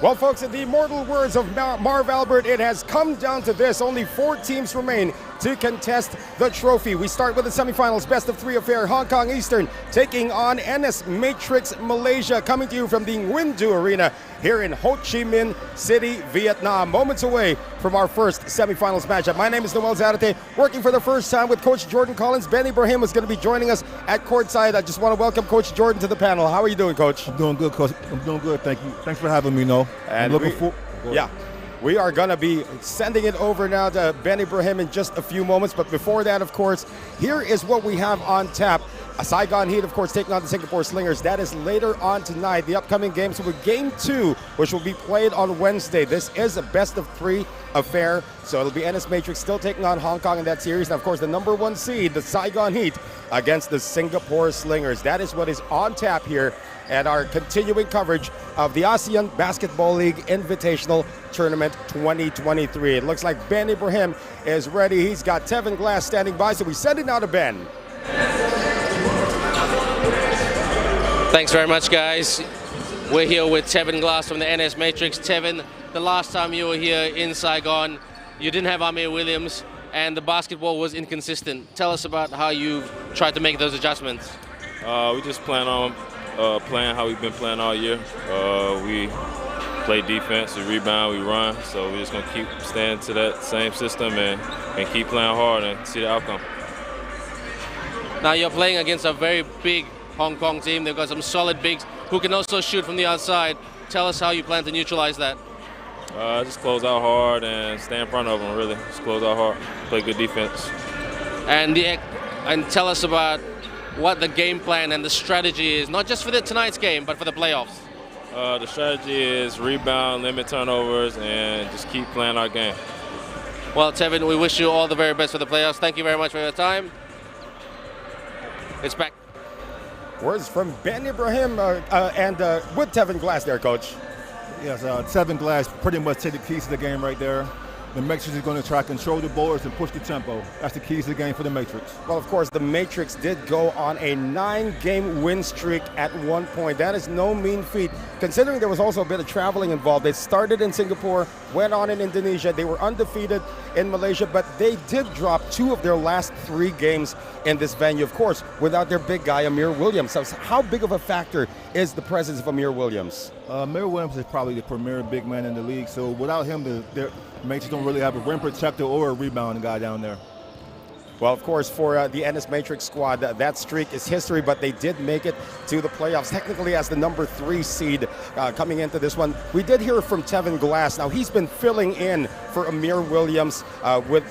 Well, folks, in the immortal words of Marv Albert, it has come down to this. Only 4 teams remain to contest the trophy. We start with the semifinals, best of 3 affair. Hong Kong Eastern taking on NS Matrix Malaysia, coming to you from the Nguyen Arena here in Ho Chi Minh City, Vietnam. Moments away from our first semifinals matchup. My name is Noel Zarate, working for the first time with Coach Jordan Collins. Ben Ibrahim is going to be joining us at courtside. I just want to welcome Coach Jordan to the panel. How are you doing, Coach? I'm doing good, Coach. I'm doing good, thank you. Thanks for having me, Noel. And we are going to be sending it over now to Ben Ibrahim in just a few moments. But before that, of course, here is what we have on tap. A Saigon Heat, of course, taking on the Singapore Slingers. That is later on tonight. The upcoming games will be Game 2, which will be played on Wednesday. This is a best of 3 affair, so it'll be NS Matrix still taking on Hong Kong in that series. And, of course, the number 1 seed, the Saigon Heat, against the Singapore Slingers. That is what is on tap here at our continuing coverage of the ASEAN Basketball League Invitational Tournament 2023. It looks like Ben Ibrahim is ready. He's got Tevin Glass standing by, so we send it now to Ben. Thanks very much, guys. We're here with Tevin Glass from the NS Matrix. Tevin, the last time you were here in Saigon, you didn't have Amir Williams, and the basketball was inconsistent. Tell us about how you tried to make those adjustments. We just plan on playing how we've been playing all year. We play defense, we rebound, we run. So we're just going to keep staying to that same system and keep playing hard and see the outcome. Now you're playing against a very big Hong Kong team. They've got some solid bigs who can also shoot from the outside. Tell us how you plan to neutralize that. Just close out hard and stay in front of them, really. Just close out hard, play good defense. And tell us about what the game plan and the strategy is, not just for tonight's game, but for the playoffs. The strategy is rebound, limit turnovers, and just keep playing our game. Well, Tevin, we wish you all the very best for the playoffs. Thank you very much for your time. It's back. Words from Ben Ibrahim and with Tevin Glass there, Coach. Yes, Tevin Glass pretty much take the keys to the game right there. The Matrix is going to try to control the boards and push the tempo. That's the keys to the game for the Matrix. Well, of course, the Matrix did go on a 9-game win streak at one point. That is no mean feat, considering there was also a bit of traveling involved. They started in Singapore, went on in Indonesia. They were undefeated in Malaysia, but they did drop 2 of their last 3 games in this venue, of course, without their big guy, Amir Williams. So how big of a factor is the presence of Amir Williams? Amir Williams is probably the premier big man in the league, so without him, the Matrix don't really have a rim protector or a rebounding guy down there. Well, of course, for the NS Matrix squad, that streak is history, but they did make it to the playoffs, technically as the number 3 seed coming into this one. We did hear from Tevin Glass. Now, he's been filling in for Amir Williams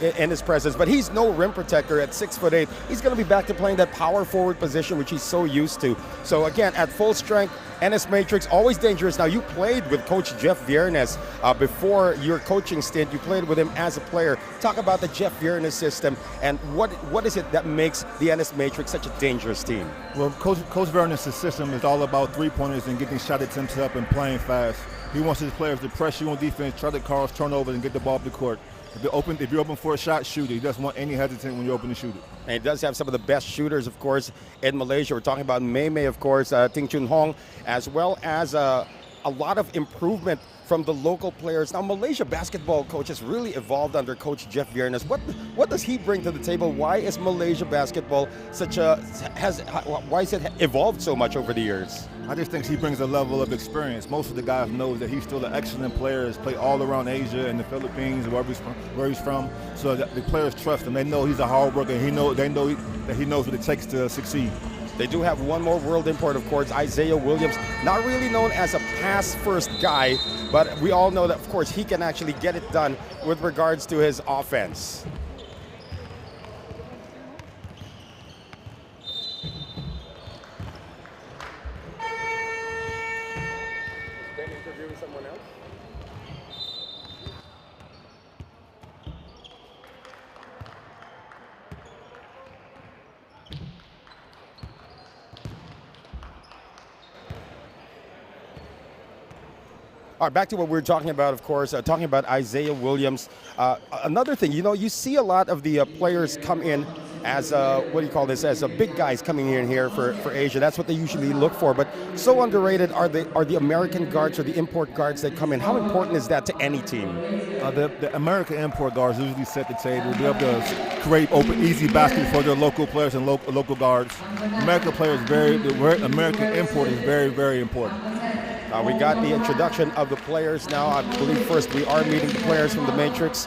in his presence, but he's no rim protector at 6'8". He's going to be back to playing that power forward position, which he's so used to. So, again, at full strength, NS Matrix, always dangerous. Now, you played with Coach Jeff Viernes before your coaching stint. You played with him as a player. Talk about the Jeff Viernes system and what is it that makes the NS Matrix such a dangerous team? Well, Coach Viernes' system is all about three-pointers and getting shot attempts up and playing fast. He wants his players to press you on defense, try to cause turnovers, and get the ball up the court. If you're open for a shot, shoot it. He doesn't want any hesitant when you're open to shoot it. And he does have some of the best shooters, of course, in Malaysia. We're talking about Mei, of course, Ting Chun Hong, as well as a lot of improvement from the local players. Now, Malaysia basketball coach has really evolved under Coach Jeff Viernes. What does he bring to the table? Why is Malaysia basketball why has it evolved so much over the years? I just think he brings a level of experience. Most of the guys know that he's still an excellent player. He's played all around Asia and the Philippines, where he's from. So the players trust him. They know he's a hard worker. They know that he knows what it takes to succeed. They do have one more world import, of course, Isaiah Williams. Not really known as a pass-first guy, but we all know that, of course, he can actually get it done with regards to his offense. Interviewing someone else? All right, back to what we were talking about, of course, talking about Isaiah Williams. Another thing, you see a lot of the players come in as what do you call this? As big guys coming in here for Asia. That's what they usually look for. But so underrated are the American guards or the import guards that come in. How important is that to any team? The American import guards usually set the table. Be able to create open, easy baskets for their local players and local guards. American American import is very, very important. We got the introduction of the players now. I believe first we are meeting the players from the Matrix.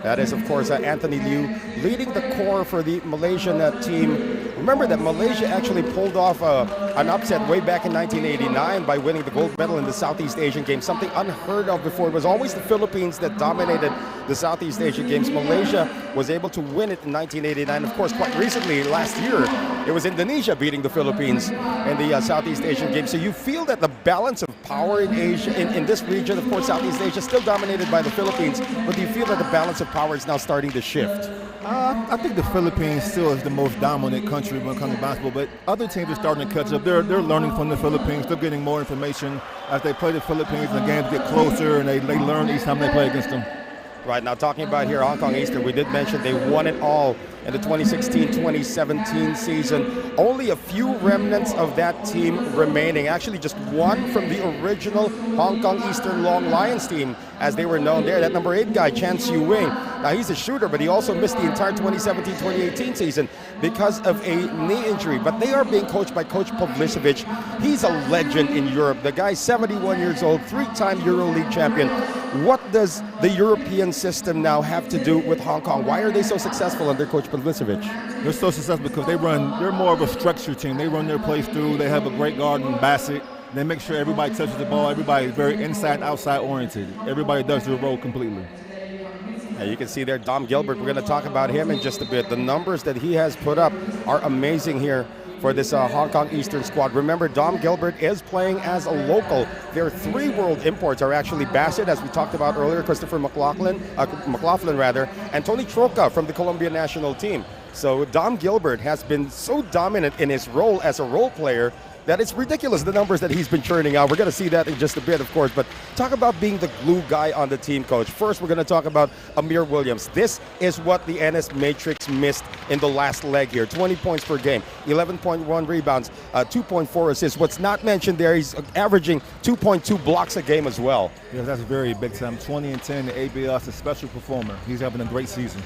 That is, of course, Anthony Liu leading the core for the Malaysian team. Remember that Malaysia actually pulled off an upset way back in 1989 by winning the gold medal in the Southeast Asian Games, something unheard of before. It was always the Philippines that dominated the Southeast Asian Games. Malaysia was able to win it in 1989. Of course, quite recently, last year, it was Indonesia beating the Philippines in the Southeast Asian Games. So you feel that the balance of power in Asia, in this region, of course, Southeast Asia, still dominated by the Philippines, but do you feel that the balance of power is now starting to shift? I think the Philippines still is the most dominant country when it comes to basketball, but other teams are starting to catch up. They're learning from the Philippines. They're getting more information as they play the Philippines, and the games get closer, and they learn each time they play against them. Right, now talking about here Hong Kong Eastern, we did mention they won it all in the 2016-2017 season. Only a few remnants of that team remaining. Actually, just one from the original Hong Kong Eastern Long Lions team, as they were known there. That number 8 guy, Chan Siu Wing. Now, he's a shooter, but he also missed the entire 2017-2018 season because of a knee injury. But they are being coached by Coach Pavlicevic. He's a legend in Europe. The guy's 71 years old, 3-time EuroLeague champion. What does the European system now have to do with Hong Kong? Why are they so successful under Coach Pavlicevic? They're so successful because they're more of a structured team. They run their plays through. They have a great guard in Bassett. They make sure everybody touches the ball. Everybody is very inside, outside oriented. Everybody does their role completely. You can see there Dom Gilbert. We're going to talk about him in just a bit. The numbers that he has put up are amazing here for this Hong Kong Eastern squad. Remember, Dom Gilbert is playing as a local. Their 3 world imports are actually Bassett, as we talked about earlier, Christopher McLaughlin, and Tony Troca from the Colombian national team. So Dom Gilbert has been so dominant in his role as a role player that it's ridiculous, the numbers that he's been churning out. We're going to see that in just a bit, of course, but talk about being the glue guy on the team, Coach. First, we're going to talk about Amir Williams. This is what the NS Matrix missed in the last leg here. 20 points per game, 11.1 rebounds, 2.4 assists. What's not mentioned there, he's averaging 2.2 blocks a game as well. Yeah, that's very big time. 20 and 10, the ABL is a special performer. He's having a great season.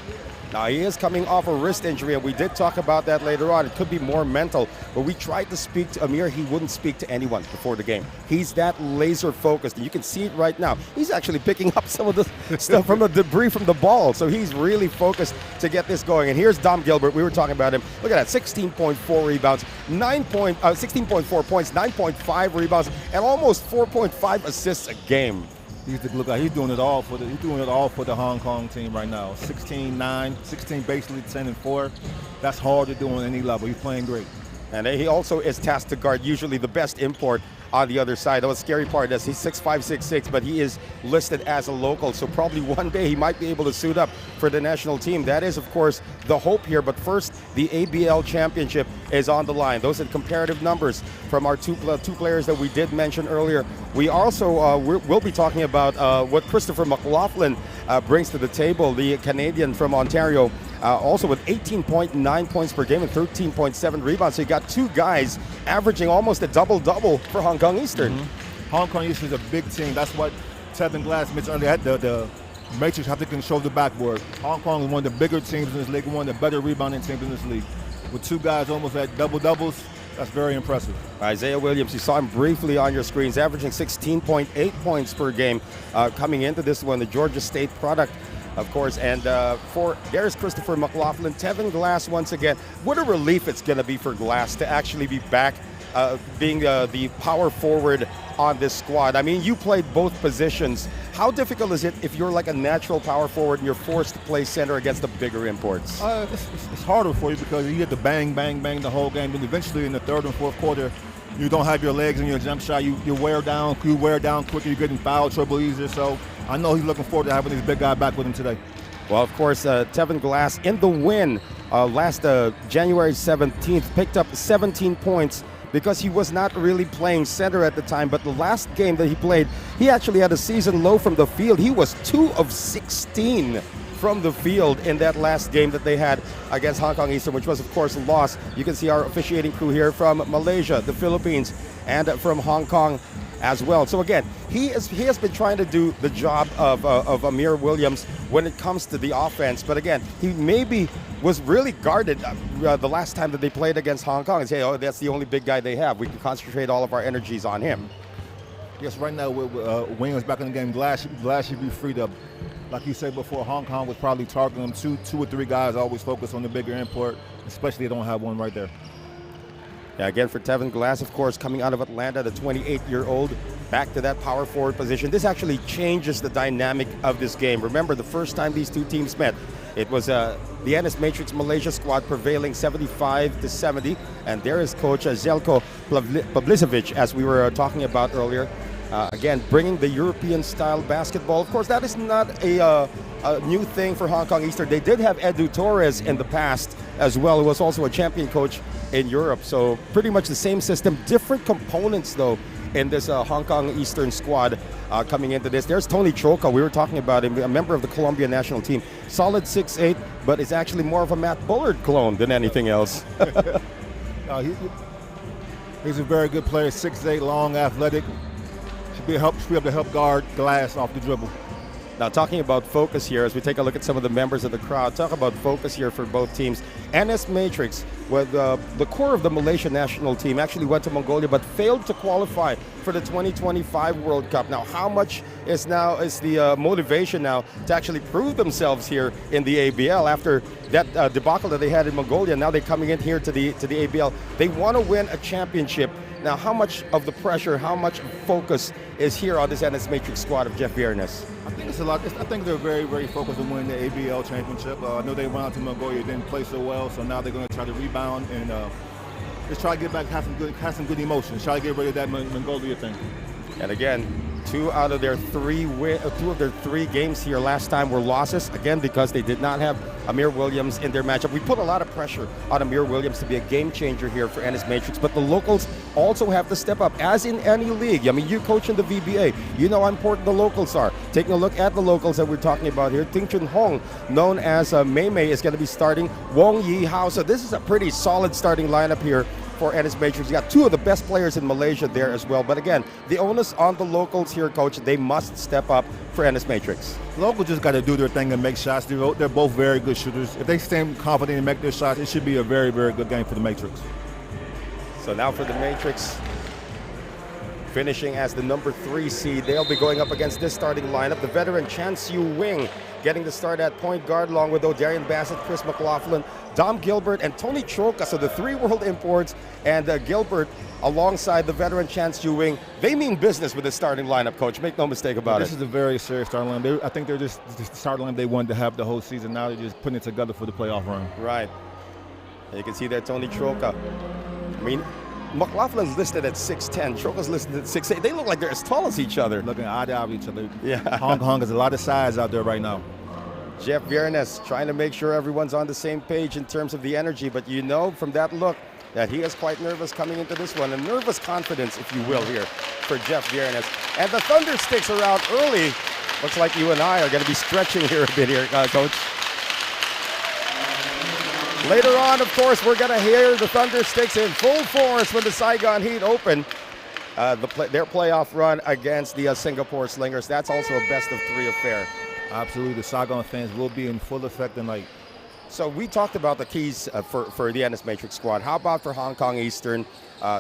Now, he is coming off a wrist injury, and we did talk about that later on. It could be more mental, but we tried to speak to Amir. He wouldn't speak to anyone before the game. He's that laser focused, and you can see it right now. He's actually picking up some of the stuff from the debris from the ball, so he's really focused to get this going. And here's Dom Gilbert. We were talking about him. Look at that, 16.4 rebounds, 16.4 points, 9.5 rebounds, and almost 4.5 assists a game. He's the glue guy. He's doing it all for the Hong Kong team right now. 16-9, 16 basically 10-4. That's hard to do on any level. He's playing great. And he also is tasked to guard usually the best import on the other side. That was the scary part is he's 6'5", 6'6", but he is listed as a local. So probably one day he might be able to suit up for the national team. That is, of course, the hope here. But first, the ABL championship is on the line. Those are the comparative numbers from our two players that we did mention earlier. We also will be talking about what Christopher McLaughlin brings to the table, the Canadian from Ontario. Also with 18.9 points per game and 13.7 rebounds. So you got 2 guys averaging almost a double-double for Hong Kong Eastern. Mm-hmm. Hong Kong Eastern is a big team. That's what Tevin Glass mentioned earlier. The Matrix have to control the backboard. Hong Kong is one of the bigger teams in this league, one of the better rebounding teams in this league. With 2 guys almost at double-doubles, that's very impressive. Isaiah Williams, you saw him briefly on your screens, averaging 16.8 points per game coming into this one, the Georgia State product. Of course, and there's Christopher McLaughlin, Tevin Glass once again. What a relief it's going to be for Glass to actually be back being the power forward on this squad. I mean, you played both positions. How difficult is it if you're like a natural power forward and you're forced to play center against the bigger imports? It's harder for you because you get to bang, bang, bang the whole game. And eventually in the 3rd and 4th quarter, you don't have your legs in your jump shot. You wear down quicker. You're getting foul trouble easier. So I know he's looking forward to having this big guy back with him today. Well, of course, Tevin Glass in the win last January 17th picked up 17 points because he was not really playing center at the time. But the last game that he played, he actually had a season low from the field. He was 2 of 16 from the field in that last game that they had against Hong Kong Eastern, which was, of course, a loss. You can see our officiating crew here from Malaysia, the Philippines, and from Hong Kong as well. So again, he has been trying to do the job of Amir Williams when it comes to the offense. But again, he maybe was really guarded the last time that they played against Hong Kong and say, oh, that's the only big guy they have. We can concentrate all of our energies on him. Yes, right now with Williams back in the game, Glass should be freed up. Like you said before, Hong Kong was probably targeting them. Two or three guys always focus on the bigger import, especially they don't have one right there. Yeah, again, for Tevin Glass, of course, coming out of Atlanta, the 28-year-old, back to that power forward position. This actually changes the dynamic of this game. Remember, the first time these two teams met, it was the NS Matrix Malaysia squad prevailing 75-70, and there is Coach Zeljko Pavlicevic, as we were talking about earlier. Again, bringing the European-style basketball. Of course, that is not a new thing for Hong Kong Eastern. They did have Edu Torres in the past as well, who was also a champion coach in Europe. So pretty much the same system, different components though in this Hong Kong Eastern squad coming into this. There's Tony Choka, we were talking about him, a member of the Colombian national team. Solid 6'8", but it's actually more of a Matt Bullard clone than anything else. He's a very good player, 6'8", long, athletic. Should be able to help guard Glass off the dribble. Now, talking about focus here, as we take a look at some of the members of the crowd, talk about focus here for both teams. NS Matrix, with the core of the Malaysian national team, actually went to Mongolia but failed to qualify for the 2025 World Cup. Now, how much is the motivation now to actually prove themselves here in the ABL after that debacle that they had in Mongolia? Now they're coming in here to the ABL. They want to win a championship. Now, how much of the pressure, how much focus is here on this NS Matrix squad of Jeff Viernes? I think it's a lot. I think they're very, very focused on winning the ABL championship. I know they went out to Mongolia, didn't play so well, so now they're going to try to rebound and just try to get back, have some good emotions, try to get rid of that Mongolia thing. And again, two of their three games here last time were losses, again, because they did not have Amir Williams in their matchup. We put a lot of pressure on Amir Williams to be a game changer here for NS Matrix, but the locals also have to step up, as in any league. I mean, you coach in the VBA, you know how important the locals are. Taking a look at the locals that we're talking about here, Ting Chun Hong, known as Mei Mei, is going to be starting. Wong Yi Hao, so this is a pretty solid starting lineup here for NS Matrix. You got two of the best players in Malaysia there as well. But again, the onus on the locals here, Coach. They must step up for NS Matrix. Locals just got to do their thing and make shots. They're both very good shooters. If they stay confident and make their shots, it should be a very, very good game for the Matrix. So now for the Matrix, finishing as the number 3 seed, they'll be going up against this starting lineup. The veteran Chan Siu Wing getting the start at point guard, along with O'Darian Bassett, Chris McLaughlin, Dom Gilbert, and Tony Choka. So the 3 world imports and Gilbert alongside the veteran Chan Siu Wing. They mean business with the starting lineup, Coach. Make no mistake about it. This is a very serious starting lineup. I think they're just the starting lineup they wanted to have the whole season. Now they're just putting it together for the playoff run. Right. And you can see there Tony Choka. I mean, McLaughlin's listed at 6'10", Choka's listed at 6'8". They look like they're as tall as each other. Looking eye to eye with each other. Yeah. Hong Kong has a lot of size out there right now. Jeff Viernes trying to make sure everyone's on the same page in terms of the energy, but you know from that look that he is quite nervous coming into this one. A nervous confidence, if you will, here for Jeff Viernes. And the Thunder Sticks are out early. Looks like you and I are going to be stretching here a bit here, Coach. Later on, of course, we're going to hear the Thunder Sticks in full force when the Saigon Heat open their playoff run against the Singapore Slingers. That's also a best-of-3 affair. Absolutely, the Saigon fans will be in full effect tonight. So we talked about the keys for the NS Matrix squad. How about for Hong Kong Eastern,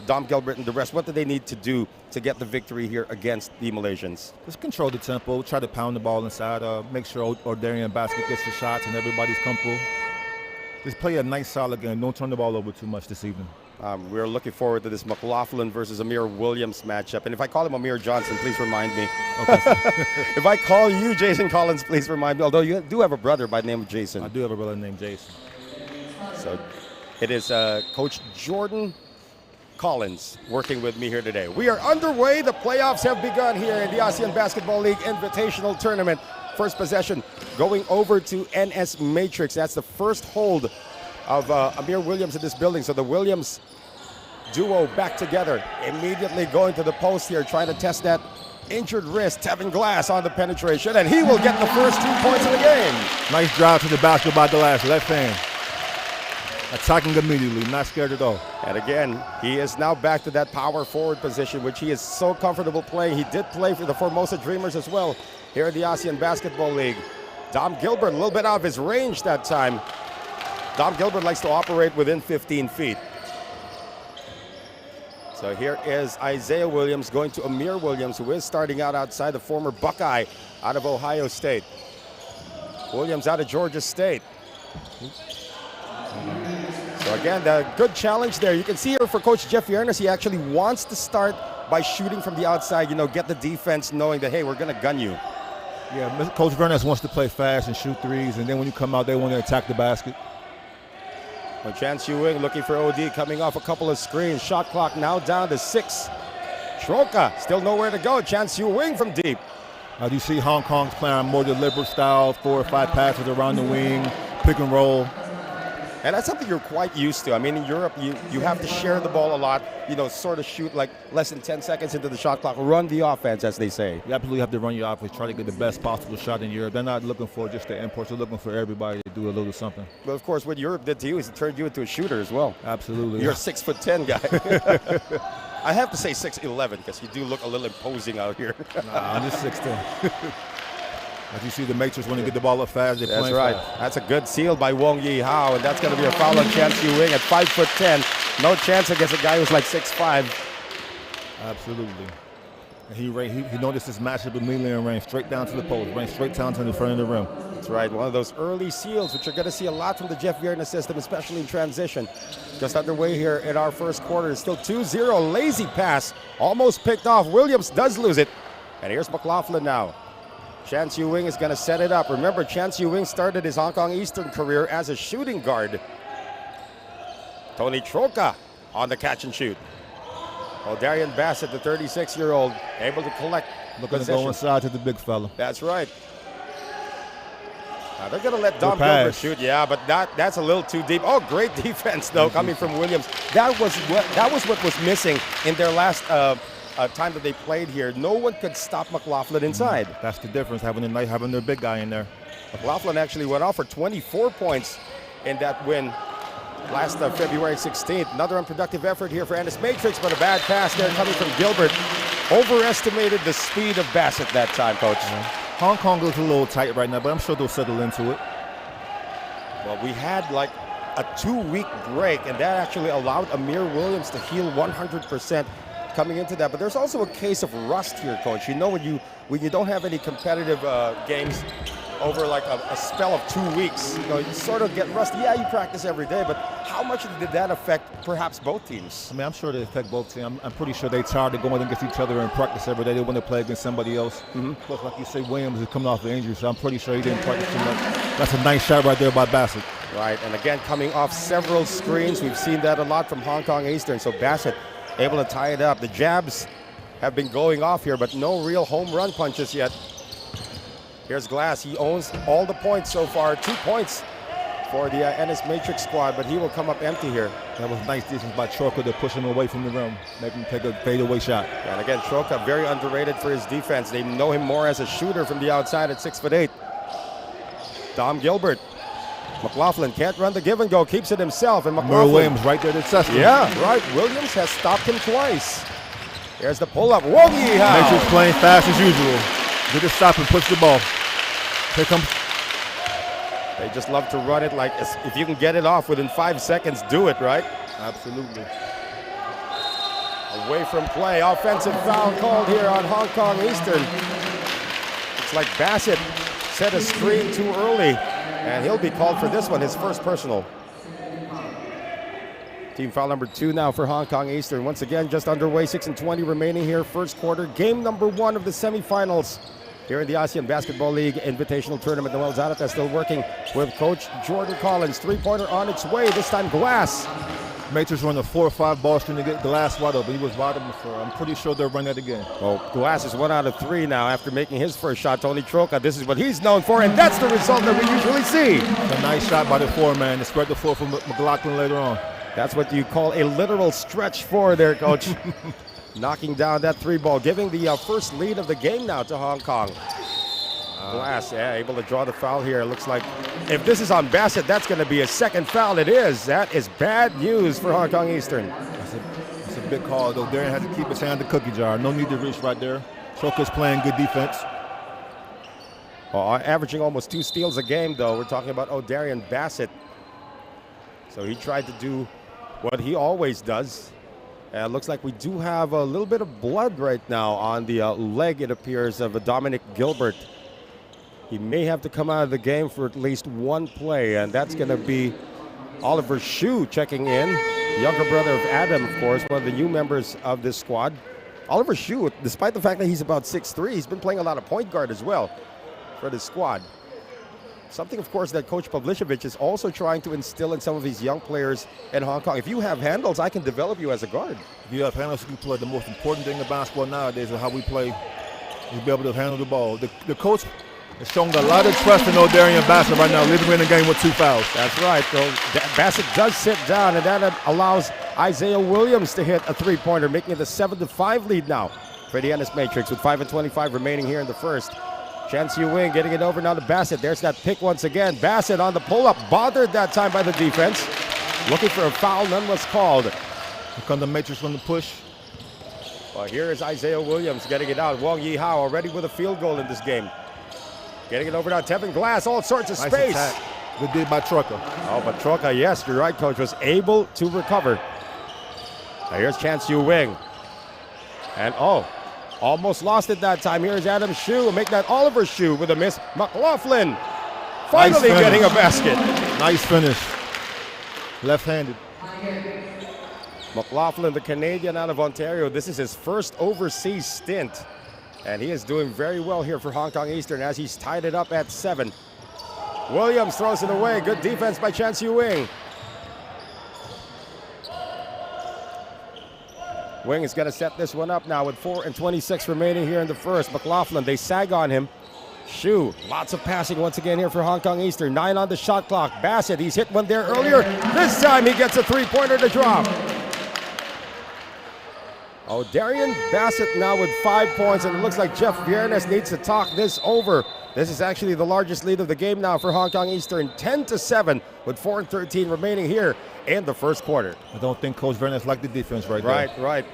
Dom Gilbert and the rest? What do they need to do to get the victory here against the Malaysians? Just control the tempo, try to pound the ball inside, make sure O'Darian Basket gets the shots and everybody's comfortable. Just play a nice, solid game. Don't turn the ball over too much this evening. We're looking forward to this McLaughlin versus Amir Williams matchup. And if I call him Amir Johnson, please remind me. Okay. If I call you Jason Collins, please remind me. Although you do have a brother by the name of Jason. I do have a brother named Jason. So it is Coach Jordan Collins working with me here today. We are underway. The playoffs have begun here in the ASEAN Basketball League Invitational Tournament. First possession going over to NS Matrix. That's the first hold of Amir Williams in this building. So the Williams duo back together. Immediately going to the post here, trying to test that injured wrist. Tevin Glass on the penetration, and he will get the first 2 points of the game. Nice drive to the basket by Glass, left hand. Attacking immediately, not scared at all. And again, he is now back to that power forward position, which he is so comfortable playing. He did play for the Formosa Dreamers as well here in the ASEAN Basketball League. Dom Gilbert, a little bit out of his range that time. Dom Gilbert likes to operate within 15 feet. So here is Isaiah Williams going to Amir Williams, who is starting out outside, the former Buckeye out of Ohio State. Williams out of Georgia State. So again, the good challenge there. You can see here for Coach Jeff Yernes, he actually wants to start by shooting from the outside, get the defense knowing that, hey, we're going to gun you. Yeah, Coach Yernes wants to play fast and shoot threes, and then when you come out, they want to attack the basket. Well, Chance Yu-Wing looking for OD, coming off a couple of screens. Shot clock now down to 6. Troka still nowhere to go. Chance Yu-Wing from deep. Now you see Hong Kong's playing a more deliberate style, 4 or 5 passes around the wing, pick and roll. And that's something you're quite used to. I mean, in Europe, you have to share the ball a lot, sort of shoot like less than 10 seconds into the shot clock, run the offense, as they say. You absolutely have to run your offense, try to get the best possible shot in Europe. They're not looking for just the imports, they're looking for everybody to do a little something. But of course, what Europe did to you is it turned you into a shooter as well. Absolutely. You're a 6'10" guy. I have to say 6'11" because you do look a little imposing out here. Nah, I'm just 6'10". As you see, the Matrix, when they get the ball up fast, they play fast. That's right. That's a good steal by Wong Yi Hao, and that's going to be a foul on Chance Yu-Wing at 5'10". No chance against a guy who's like 6'5". Absolutely. And he noticed this matchup immediately and ran straight down to the post, ran straight down to the front of the rim. That's right. One of those early seals, which you're going to see a lot from the Jeff Yernes system, especially in transition. Just underway here in our first quarter. It's still 2-0. Lazy pass. Almost picked off. Williams does lose it. And here's McLaughlin now. Chance Yu-Wing is going to set it up. Remember, Chance Yu-Wing started his Hong Kong Eastern career as a shooting guard. Tony Troka on the catch and shoot. Well, Darian Bassett, the 36-year-old, able to collect Looking to go inside to the big fella. That's right. Now they're going to let Dom Gilbert shoot. Yeah, but that's a little too deep. Oh, great defense, though, coming from Williams. That was what was missing in their last time that they played here. No one could stop McLaughlin inside. That's the difference, having their big guy in there. McLaughlin actually went off for 24 points in that win last February 16th. Another unproductive effort here for NS Matrix, but a bad pass there coming from Gilbert. Overestimated the speed of Bassett that time, Coach. Hong Kong looks a little tight right now, but I'm sure they'll settle into it. Well, we had like a 2-week break, and that actually allowed Amir Williams to heal 100% coming into that. But there's also a case of rust here, Coach. You know, when you don't have any competitive games over like a spell of 2 weeks, you sort of get rusty. Yeah, you practice every day, but how much did that affect perhaps both teams? I mean, I'm sure they affect both teams. I'm pretty sure they're tired of going against each other in practice every day. They want to play against somebody else. Plus, like you say, Williams is coming off an injury, so I'm pretty sure he didn't practice too much. That's a nice shot right there by Bassett. Right, and again, coming off several screens. We've seen that a lot from Hong Kong Eastern, so Bassett able to tie it up. The jabs have been going off here, but no real home run punches yet. Here's Glass. He owns all the points so far. 2 points for the NS Matrix squad, but he will come up empty here. That was nice defense by Troka to push him away from the rim, make him take a fadeaway shot. And again, Troka very underrated for his defense. They know him more as a shooter from the outside at 6'8". Dom Gilbert. McLaughlin can't run the give and go, keeps it himself, and McLaughlin. Williams right there to test him. Yeah, right. Williams has stopped him twice. Here's the pull-up. Wong Yi Hao. Matrix playing fast as usual. Good to stop and push the ball. Here comes. They just love to run it like, if you can get it off within 5 seconds, do it, right? Absolutely. Away from play. Offensive foul called here on Hong Kong Eastern. It's like Bassett set a screen too early, and he'll be called for this one, his first personal. Team foul number 2 now for Hong Kong Eastern. Once again, just underway, 6:20 remaining here, first quarter. Game number 1 of the semifinals here in the ASEAN Basketball League Invitational Tournament. Noel Zarata still working with Coach Jordan Collins. Three-pointer on its way, this time Glass. Matrix run a 4 or 5 ball screen to get Glass wide open. He was wide open before. I'm pretty sure they'll run that again. Well, Glass is 1 out of 3 now after making his first shot. Tony Troka, this is what he's known for, and that's the result that we usually see. A nice shot by the 4-man to spread the floor for McLaughlin later on. That's what you call a literal stretch four there, Coach. Knocking down that three ball, giving the first lead of the game now to Hong Kong. Glass, yeah, able to draw the foul here. It looks like if this is on Bassett, that's going to be a second foul. It is. That is bad news for Hong Kong Eastern. That's a big call, though. Darren has to keep his hand in the cookie jar. No need to reach right there. Choka's playing good defense. Well, averaging almost 2 steals a game, though. We're talking about O'Darian Bassett. So he tried to do what he always does. And it looks like we do have a little bit of blood right now on the leg, it appears, of Dominic Gilbert. He may have to come out of the game for at least one play, and that's going to be Oliver Shue checking in. Younger brother of Adam, of course, one of the new members of this squad. Oliver Shue, despite the fact that he's about 6'3", he's been playing a lot of point guard as well for this squad. Something, of course, that Coach Pavlicevic is also trying to instill in some of these young players in Hong Kong. If you have handles, I can develop you as a guard. If you have handles, you can play. The most important thing in basketball nowadays is how we play, is be able to handle the ball. The coach is showing a lot of trust in O'Darian Bassett right now, leaving him in the game with 2 fouls. That's right. So Bassett does sit down, and that allows Isaiah Williams to hit a three-pointer, making it a 7-5 lead now for the NS Matrix with 5:25 remaining here in the first. Chan Siu-Wing getting it over now to Bassett. There's that pick once again. Bassett on the pull-up, bothered that time by the defense. Looking for a foul, none was called. Here comes the Matrix on the push. Well, here is Isaiah Williams getting it out. Wong Yi Hao already with a field goal in this game. Getting it over now, Tevin Glass, all sorts of space. Attack. Good deal by Trucker. Oh, but Trucker, yes, you're right, Coach, was able to recover. Now here's Chan Siu-Wing. And almost lost it that time. Here's Adam Shue, make that Oliver Shue with a miss. McLaughlin finally getting a basket. Nice finish. Left-handed. McLaughlin, the Canadian out of Ontario, this is his first overseas stint. And he is doing very well here for Hong Kong Eastern as he's tied it up at 7. Williams throws it away. Good defense by Chan Siu-Wing. Wing is going to set this one up now with 4:26 remaining here in the first. McLaughlin, they sag on him. Shue, lots of passing once again here for Hong Kong Eastern. 9 on the shot clock. Bassett, he's hit one there earlier. This time he gets a three-pointer to drop. O'Darian Bassett now with 5 points, and it looks like Jeff Viernes needs to talk this over. This is actually the largest lead of the game now for Hong Kong Eastern, 10-7 with 4:13 remaining here in the first quarter. I don't think Coach Viernes liked the defense right there. Right.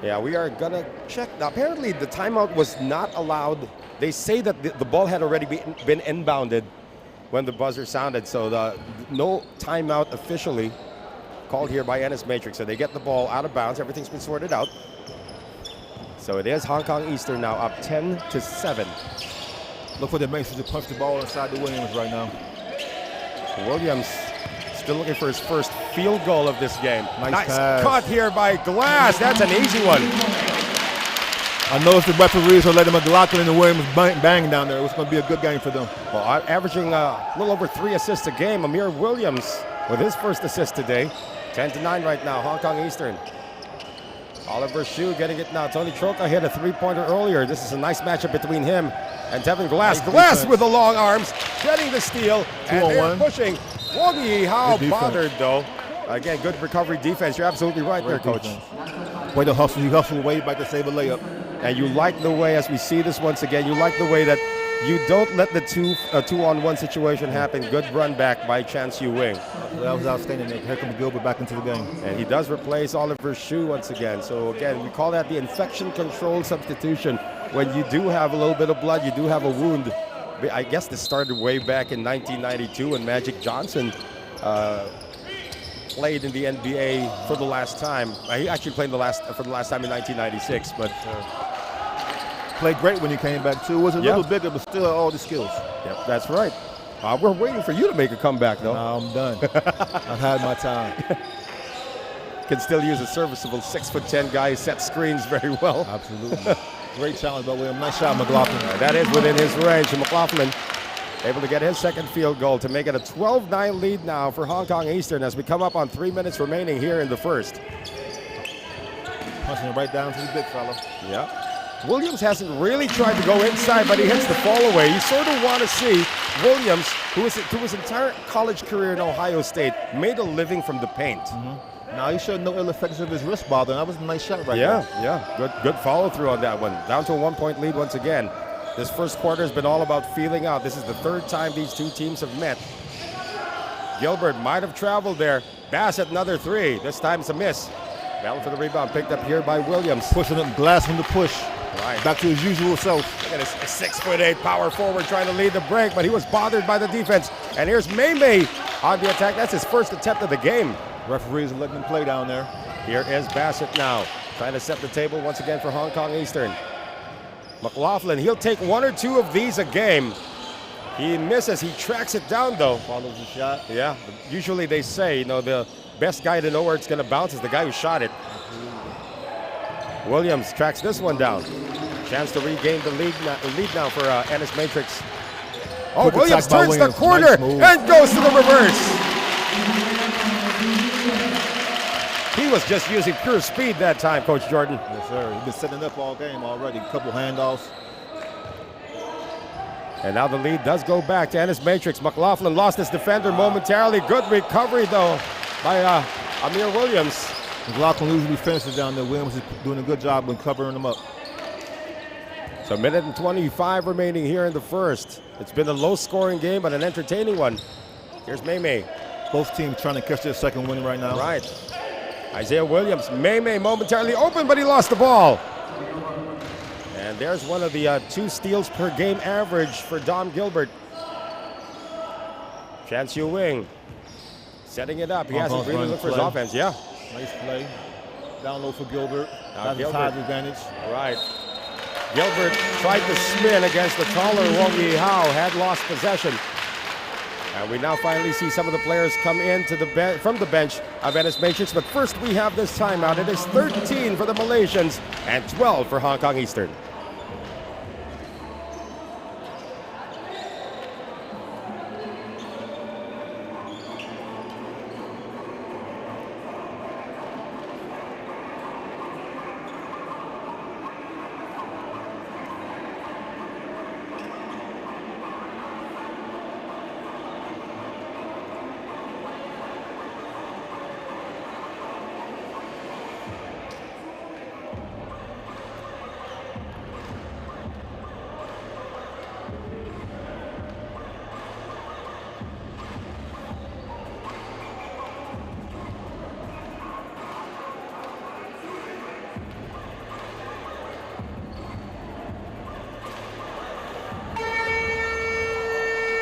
Yeah, we are going to check. Now, apparently, the timeout was not allowed. They say that the ball had already been inbounded when the buzzer sounded, so no timeout officially called here by NS Matrix. So they get the ball out of bounds. Everything's been sorted out. So it is Hong Kong Eastern now up 10-7. Look for the Matrix to punch the ball inside the Williams right now. Williams still looking for his first field goal of this game. Nice pass. Cut here by Glass. That's an easy one. I noticed the referees are letting McLaughlin and Williams bang down there. It was going to be a good game for them. Well, averaging a little over 3 assists a game. Amir Williams with his first assist today. 10-9 right now, Hong Kong Eastern. Oliver Shue getting it now. Tony Troca hit a three-pointer earlier. This is a nice matchup between him and Tevin Glass. Nice Glass defense. with the long arms, getting the steal, and they're 2-on-1. pushing. Wong Yi Hao Good defense. bothered, though. Again, good recovery defense. You're absolutely right there, Coach. Way to hustle. You hustle way back to save a layup. And you like the way, as we see this once again, you like the way that you don't let the two-on-one situation happen. Good run back by Chan Siu-Wing. That was outstanding. Here comes Gilbert back into the game. And he does replace Oliver Shue once again. So again, we call that the infection control substitution. When you do have a little bit of blood, you do have a wound. I guess this started way back in 1992 when Magic Johnson played in the NBA for the last time. He actually played for the last time in 1996, but Played great when he came back too. Was a little bigger, but still all the skills. Yep, that's right. We're waiting for you to make a comeback, though. No, I'm done. I've had my time. Can still use a serviceable 6'10" guy who sets screens very well. Absolutely. Great challenge by Williams. Nice shot, McLaughlin. That is within his range. McLaughlin able to get his second field goal to make it a 12-9 lead now for Hong Kong Eastern as we come up on 3 minutes remaining here in the first. Punching it right down to the big fella. Yeah. Williams hasn't really tried to go inside, but he hits the fall away. You sort of want to see Williams, who through his entire college career in Ohio State, made a living from the paint. Now he showed no ill effects of his wrist bother. That was a nice shot right there. Yeah. Good follow through on that one. Down to a 1-point lead once again. This first quarter has been all about feeling out. This is the third time these two teams have met. Gilbert might have traveled there. Bassett another three. This time it's a miss. Battle for the rebound picked up here by Williams. Pushing up glass from the push. Right. Back to his usual self. Look at a 6'8" power forward trying to lead the break, but he was bothered by the defense. And here's May on the attack. That's his first attempt of the game. Referees are letting him play down there. Here is Bassett now, trying to set the table once again for Hong Kong Eastern. McLaughlin, he'll take one or two of these a game. He misses, he tracks it down though. Follows the shot. Yeah, usually they say, the best guy to know where it's going to bounce is the guy who shot it. Williams tracks this one down. Chance to regain the lead now for NS Matrix. Oh, Williams turns the corner and goes to the reverse. He was just using pure speed that time, Coach Jordan. Yes, sir. He's been setting up all game already. A couple handoffs. And now the lead does go back to NS Matrix. McLaughlin lost his defender momentarily. Good recovery, though, by Amir Williams. McLaughlin usually finishes down there. Williams is doing a good job in covering them up. So a minute and 25 remaining here in the first. It's been a low-scoring game, but an entertaining one. Here's May. Both teams trying to catch their second win right now. Right. Isaiah Williams. May momentarily open, but he lost the ball. And there's one of the 2 steals per game average for Dom Gilbert. Chance Yu Wing setting it up. He hasn't really looked for his offense. Yeah. Nice play. Down low for Gilbert. That's his Gilbert. size advantage. Right. Gilbert tried to spin against the taller Wong Yi Hao, had lost possession. And we now finally see some of the players come in from the bench of NS Matrix. But first we have this timeout. It is 13 for the Malaysians and 12 for Hong Kong Eastern.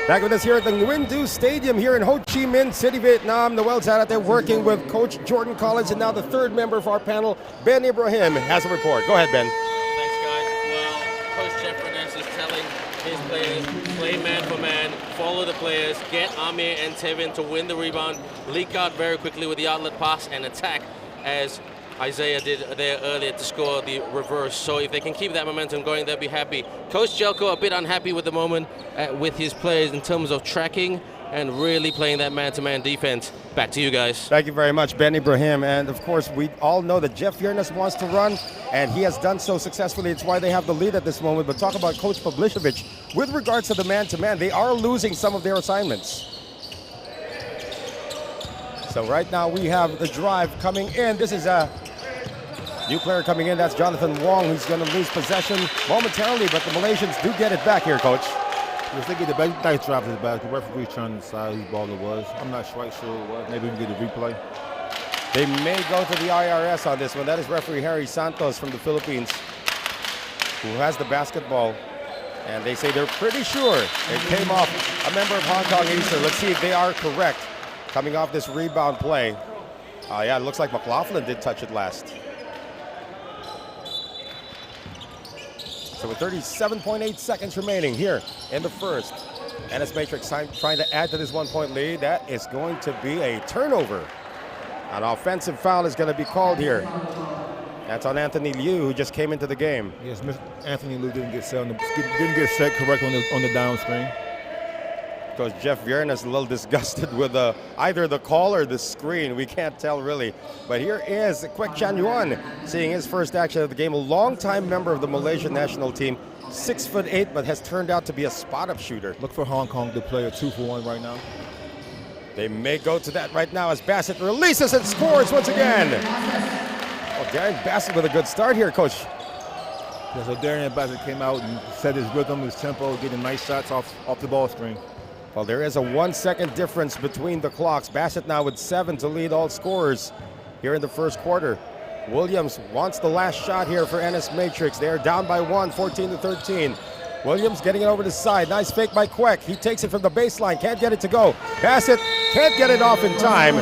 Back with us here at the Nguyen Du Stadium here in Ho Chi Minh City, Vietnam. Noel Zarate working with Coach Jordan Collins, and now the third member of our panel, Ben Ibrahim, has a report. Go ahead, Ben. Thanks, guys. Well, Coach Jeff Fernandez is telling his players, play man for man, follow the players, get Amir and Tevin to win the rebound, leak out very quickly with the outlet pass, and attack as Isaiah did there earlier to score the reverse. So if they can keep that momentum going, they'll be happy. Coach Jelko a bit unhappy with the moment with his players in terms of tracking and really playing that man-to-man defense. Back to you guys. Thank you very much, Ben Ibrahim. And of course, we all know that Jeff Furness wants to run, and he has done so successfully. It's why they have the lead at this moment. But talk about Coach Pavlicevic. With regards to the man-to-man, they are losing some of their assignments. So right now we have the drive coming in. This is a new player coming in. That's Jonathan Wong, who's going to lose possession momentarily, but the Malaysians do get it back here, Coach. Yes, they get the nice drive to the back. The referee trying to decide whose ball it was. I'm not quite sure it was. Maybe we can get a replay. They may go to the IRS on this one. That is referee Harry Santos from the Philippines, who has the basketball. And they say they're pretty sure it came off a member of Hong Kong Eastern. Let's see if they are correct. Coming off this rebound play. Yeah, it looks like McLaughlin did touch it last. So with 37.8 seconds remaining here in the first, NS Matrix trying to add to this 1-point lead. That is going to be a turnover. An offensive foul is going to be called here. That's on Anthony Liu, who just came into the game. Yes, Anthony Liu didn't get set correct on the down screen. Because Jeff Viernes is a little disgusted with either the call or the screen. We can't tell really. But here is Kwek Chan Yuan seeing his first action of the game. A longtime member of the Malaysian national team. 6'8", but has turned out to be a spot-up shooter. Look for Hong Kong to play a 2-for-1 right now. They may go to that right now as Bassett releases and scores once again. Oh, Darian Bassett with a good start here, Coach. Yeah, so Darian Bassett came out and set his rhythm, his tempo, getting nice shots off the ball screen. Well, there is a 1 second difference between the clocks. Bassett now with 7 to lead all scorers here in the first quarter. Williams wants the last shot here for NS Matrix. They're down by 1, 14-13. Williams getting it over the side. Nice fake by Kwek. He takes it from the baseline. Can't get it to go. Bassett can't get it off in time.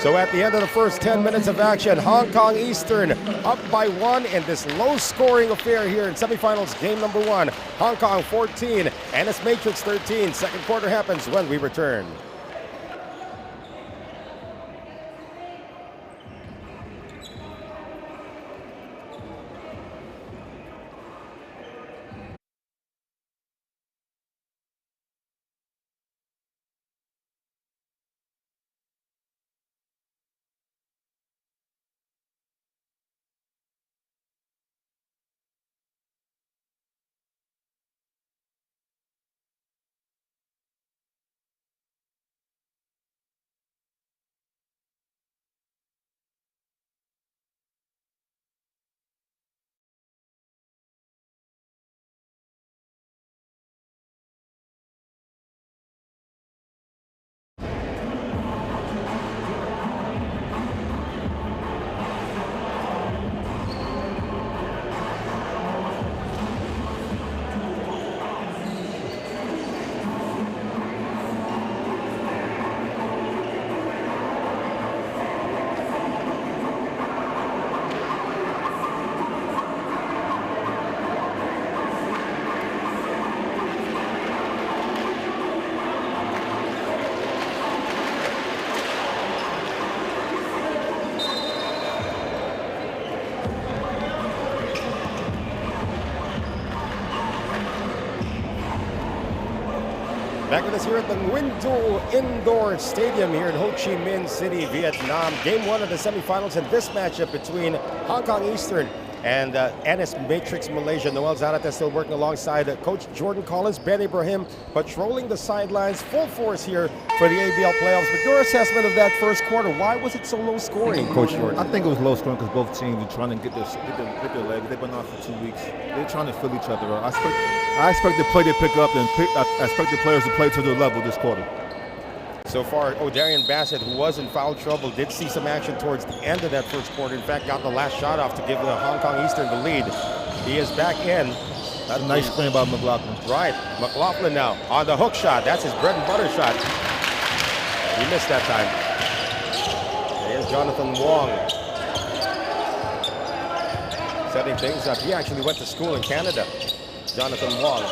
So at the end of the first 10 minutes of action, Hong Kong Eastern up by 1 in this low-scoring affair here in semifinals game number 1. Hong Kong 14, NS Matrix 13. Second quarter happens when we return. Back with us here at the Nguyen Du Indoor Stadium here in Ho Chi Minh City, Vietnam. Game 1 of the semifinals, and this matchup between Hong Kong Eastern and NS Matrix Malaysia. Noel Zarate still working alongside Coach Jordan Collins. Ben Ibrahim patrolling the sidelines, full force here for the ABL playoffs. But your assessment of that first quarter, why was it so low scoring, Coach Jordan? I think it was low scoring because both teams were trying to get their legs. They've been on for 2 weeks. They're trying to fill each other up. I expect the play to pick up and I expect the players to play to their level this quarter. So far, Darian Bassett, who was in foul trouble, did see some action towards the end of that first quarter. In fact, got the last shot off to give the Hong Kong Eastern the lead. He is back in. That's a nice screen by McLaughlin. Right, McLaughlin now on the hook shot. That's his bread and butter shot. He missed that time. There's Jonathan Wong. Setting things up. He actually went to school in Canada. Jonathan Wong.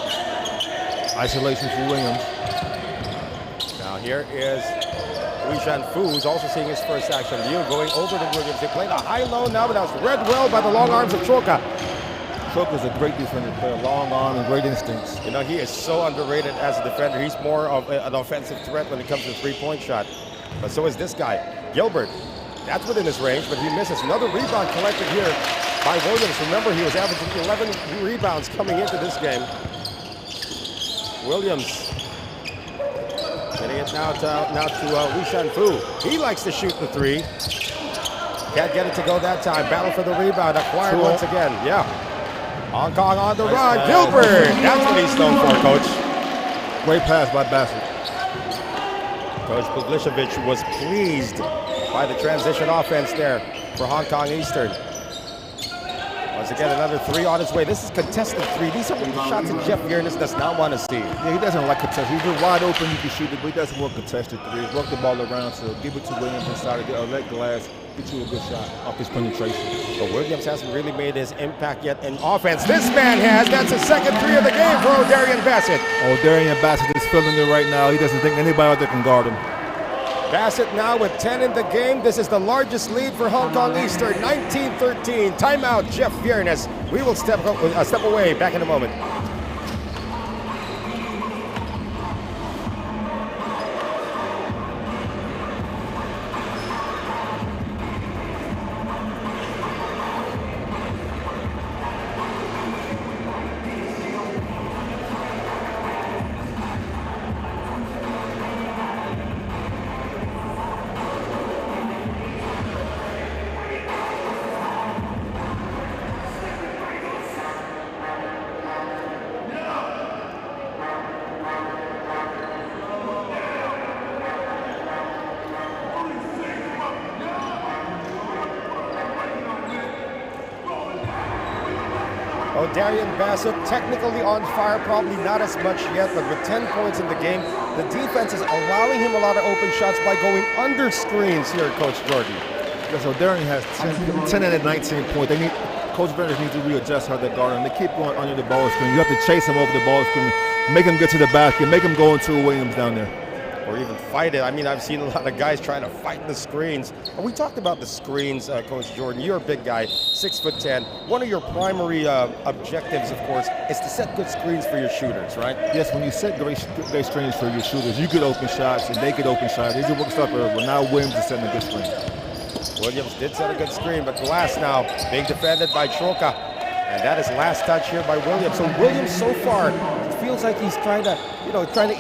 Isolation for Williams. Now here is Wei Shan-Fu, who's also seeing his first action. Liu going over to Williams. They played a high-low now, but that was read well by the long arms of Choka. Choka's a great defensive player, long arm and great instincts. You know, he is so underrated as a defender. He's more of an offensive threat when it comes to the three-point shot. But so is this guy, Gilbert. That's within his range, but he misses. Another rebound collected here by Williams. Remember, he was averaging 11 rebounds coming into this game. Williams getting it now to Wei Shan-Fu. He likes to shoot the three. Can't get it to go that time. Battle for the rebound. Acquired once again. Yeah. Hong Kong on the run. Gilbert. That's what he's known for, Coach. Great pass by Bassett. Coach Pavlicevich was pleased by the transition offense there for Hong Kong Eastern. Once again, another three on his way. This is contested three. These are the shots that Jeff Viernes does not want to see. Yeah, he doesn't like contested. He's been wide open, you can shoot it, but he doesn't want contested threes. Work the ball around, so give it to Williams inside, let Glass get you a good shot off his penetration. But Williams hasn't really made his impact yet in offense. This man has. That's his second three of the game for Darian Bassett. Darian Bassett is feeling it right now. He doesn't think anybody out there can guard him. Bassett now with 10 in the game. This is the largest lead for Hong Kong Eastern, 19-13. Timeout, Jeff Viernes. We will step away. Back in a moment. Darian Bassett technically on fire, probably not as much yet, but with 10 points in the game, the defense is allowing him a lot of open shots by going under screens here, Coach Jordan. Yeah, so Darian has 10 out of 19 points. Coach Viernes needs to readjust how they guard him. They keep going under the ball screen. You have to chase him over the ball screen, make him get to the basket, make him go into Williams down there. Or even fight it. I mean, I've seen a lot of guys trying to fight the screens. And we talked about the screens, Coach Jordan. You're a big guy, 6'10". One of your primary objectives, of course, is to set good screens for your shooters, right? Yes, when you set great screens for your shooters, you get open shots and they get open shots. They just work stuff early. Well, now Williams is setting a good screen. Williams did set a good screen, but Glass now being defended by Troca. And that is last touch here by Williams. So Williams so far, it feels like he's trying to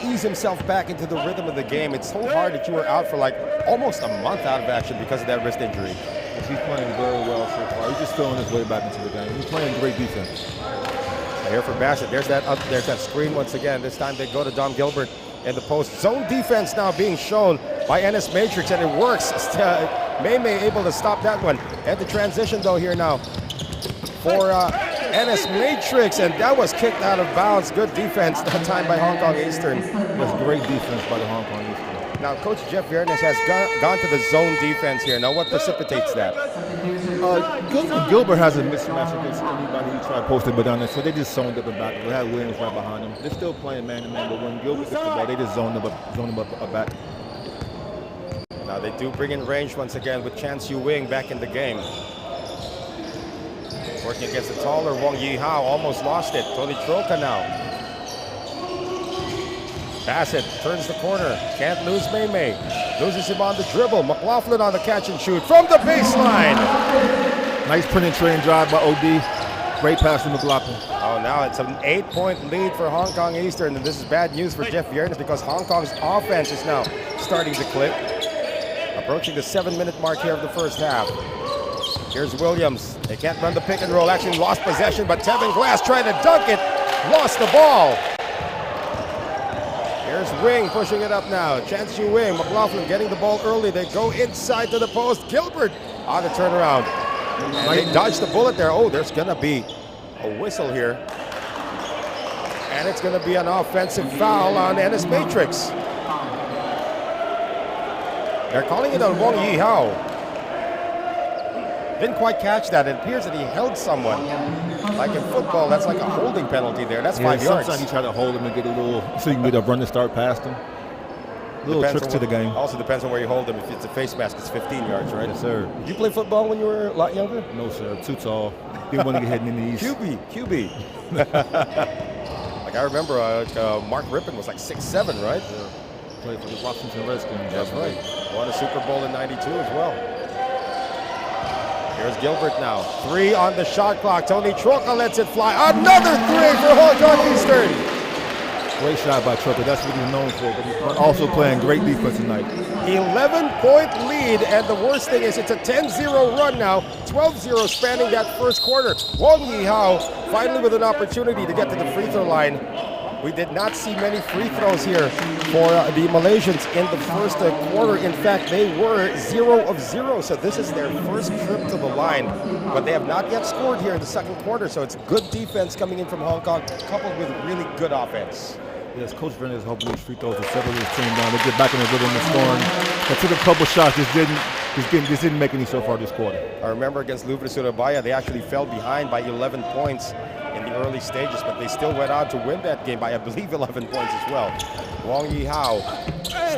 ease himself back into the rhythm of the game. It's so hard that you were out for like almost a month out of action because of that wrist injury. He's playing very well so far. He's just feeling his way back into the game. He's playing great defense. Here for Bassett, there's that screen once again. This time they go to Dom Gilbert in the post. Zone defense now being shown by NS Matrix, and it works. May able to stop that one. And the transition though here now for NS Matrix, and that was kicked out of bounds. Good defense that time by Hong Kong Eastern. That's great defense by the Hong Kong Eastern. Now, Coach Jeff Viernes has gone to the zone defense here. Now, what precipitates that? Gilbert has a mismatch against anybody who tried posting but down there, so they just zoned up and back. They had Williams right behind them. They're still playing man-to-man, but when Gilbert gets the ball, they just zone him up back. Now, they do bring in range once again with Chance Yu Wing back in the game. Working against the taller Wong Yi Hao, almost lost it. Tony Troca now. Bassett turns the corner, can't lose May. Loses him on the dribble. McLaughlin on the catch and shoot from the baseline. Nice penetrating drive by OD. Great pass to McLaughlin. Oh, now it's an 8-point lead for Hong Kong Eastern, and this is bad news for Jeff Viernes because Hong Kong's offense is now starting to click. Approaching the 7-minute mark here of the first half. Here's Williams. They can't run the pick and roll. Actually lost possession, but Tevin Glass tried to dunk it. Lost the ball. Here's Wing pushing it up now. Chance Yu Wing. McLaughlin getting the ball early. They go inside to the post. Gilbert on the turnaround. And they dodged the bullet there. Oh, there's going to be a whistle here. And it's going to be an offensive foul on NS Matrix. They're calling it on Wong Yi Hao. Didn't quite catch that. It appears that he held someone. Like in football, that's like a holding penalty there. That's 5 yards. Sometimes you try to hold him and get a little, so you can get a run to start past him. Little tricks to the game. Also depends on where you hold him. If it's a face mask, it's 15 yards, right? Yes, sir. Did you play football when you were a lot younger? No, sir. Too tall. Didn't want to get hit in the knees. QB. Like I remember Mark Rippon was like 6'7", right? Yeah. Played for the Washington Redskins. That's right. Won a Super Bowl in '92 as well. Here's Gilbert now. 3 on the shot clock. Tony Troca lets it fly. Another 3 for Hong Kong Eastern. Great shot by Troca. That's what he's known for. But he's also playing great defense tonight. 11-point lead, and the worst thing is it's a 10-0 run now. 12-0 spanning that first quarter. Wong Yi Hao finally with an opportunity to get to the free throw line. We did not see many free throws here for the Malaysians in the first quarter. In fact, they were 0 of 0, so this is their first trip to the line. But they have not yet scored here in the second quarter, so it's good defense coming in from Hong Kong, coupled with really good offense. Yes, Coach Viernes is hoping these free throws will settle his team down. They get back in the rhythm and scoring. They took a couple shots, just didn't make any so far this quarter. I remember against Louvre Surabaya, they actually fell behind by 11 points in the early stages, but they still went on to win that game by, I believe, 11 points as well. Wong Yi-hao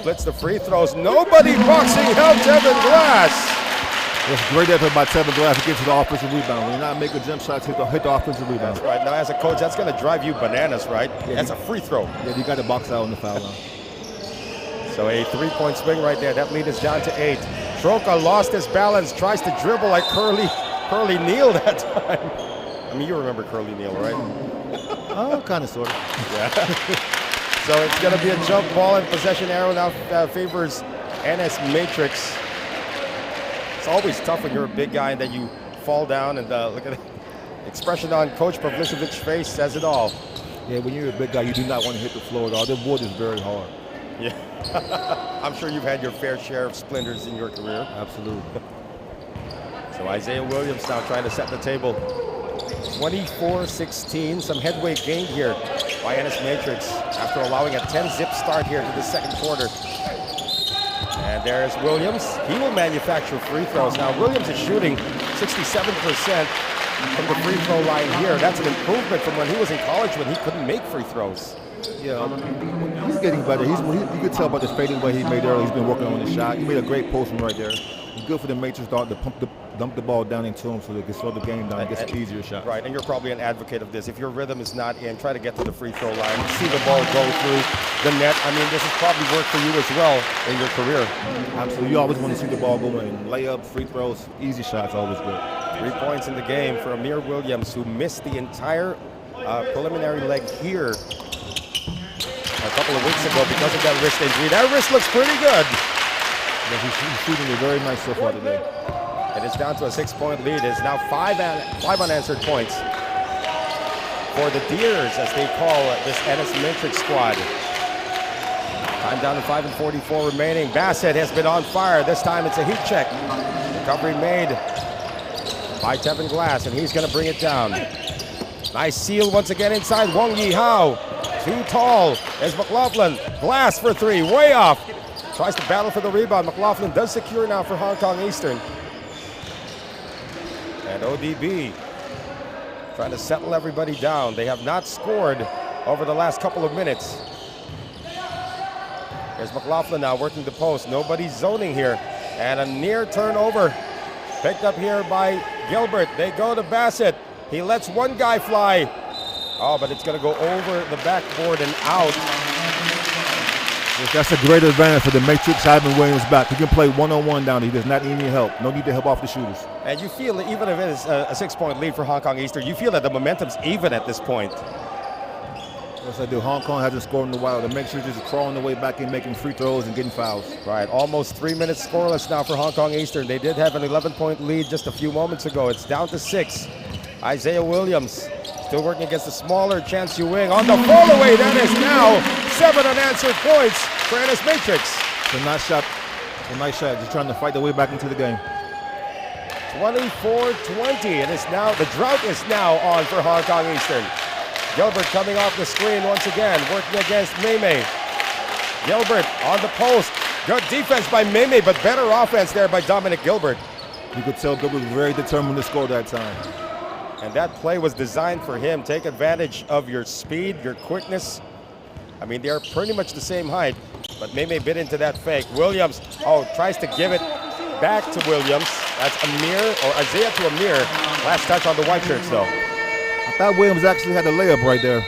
splits the free throws. Nobody boxing help Tevin Glass. It's great effort by Tevin Glass to get to the offensive rebound. When you're not making jump shots, hit the offensive rebound. That's right. Now, as a coach, that's going to drive you bananas, right? Yeah, that's a free throw. Yeah, you got to box out on the foul line. So a three-point swing right there. That lead is down to 8. Troca lost his balance, tries to dribble like Curly Neal that time. I mean, you remember Curly Neal, right? Oh, kind of, sort of. Yeah. So it's going to be a jump ball, and possession arrow now favors NS Matrix. It's always tough when you're a big guy and then you fall down, and look at the expression on Coach Pavlicevic's face says it all. Yeah, when you're a big guy, you do not want to hit the floor at all. The wood is very hard. Yeah. I'm sure you've had your fair share of splinters in your career. Absolutely. So Isaiah Williams now trying to set the table. 24-16, some headway gained here by NS Matrix after allowing a 10-zip start here to the second quarter. And there's Williams. He will manufacture free throws. Now Williams is shooting 67% from the free throw line here. That's an improvement from when he was in college when he couldn't make free throws. Yeah, he's getting better. You could tell by the fading way he made earlier. He's been working on his shot. He made a great post from right there. It's good for the Matrix to dump the ball down into him so they can slow the game down and get some easier shots. Right, and you're probably an advocate of this. If your rhythm is not in, try to get to the free throw line. See the ball go through the net. I mean, this has probably worked for you as well in your career. Absolutely. You always want to see the ball go in. Layup, free throws, easy shots, always good. 3 points in the game for Amir Williams, who missed the entire preliminary leg here a couple of weeks ago because of that wrist injury. That wrist looks pretty good. Yeah, he's shooting it very nice so far today. It is down to a 6-point lead. It's now five unanswered points for the Deers, as they call this NS Matrix squad. Time down to 5:44 remaining. Bassett has been on fire. This time it's a heat check. Recovery made by Tevin Glass, and he's going to bring it down. Nice seal once again inside. Wong Yi-hao. Too tall as McLaughlin. Glass for 3, way off. Tries to battle for the rebound. McLaughlin does secure now for Hong Kong Eastern. And ODB trying to settle everybody down. They have not scored over the last couple of minutes. There's McLaughlin now working the post. Nobody's zoning here. And a near turnover picked up here by Gilbert. They go to Bassett. He lets one guy fly. Oh, but it's going to go over the backboard and out. Yes, that's a great advantage for the Matrix Ivan Williams back. He can play one-on-one down. He does not need any help. No need to help off the shooters. And you feel that even if it is a 6-point lead for Hong Kong Eastern, you feel that the momentum's even at this point. Yes, I do. Hong Kong hasn't scored in a while. The Matrix is crawling their way back in, making free throws and getting fouls. Right, almost 3 minutes scoreless now for Hong Kong Eastern. They did have an 11-point lead just a few moments ago. It's down to 6. Isaiah Williams still working against the smaller Chance Yu-Wing on the fall away. That is now 7 unanswered points for NS Matrix. It's a nice shot. It's a nice shot. Just trying to fight their way back into the game. 24-20. It is now, the drought is now on for Hong Kong Eastern. Gilbert coming off the screen once again, working against Mei. Gilbert on the post. Good defense by Mei, but better offense there by Dominic Gilbert. You could tell Gilbert was very determined to score that time. And that play was designed for him. Take advantage of your speed, your quickness. I mean, they're pretty much the same height, but Mei bit into that fake. Williams, tries to give it back to Williams. That's Amir, or Isaiah to Amir. Last touch on the white shirts, though. I thought Williams actually had a layup right there.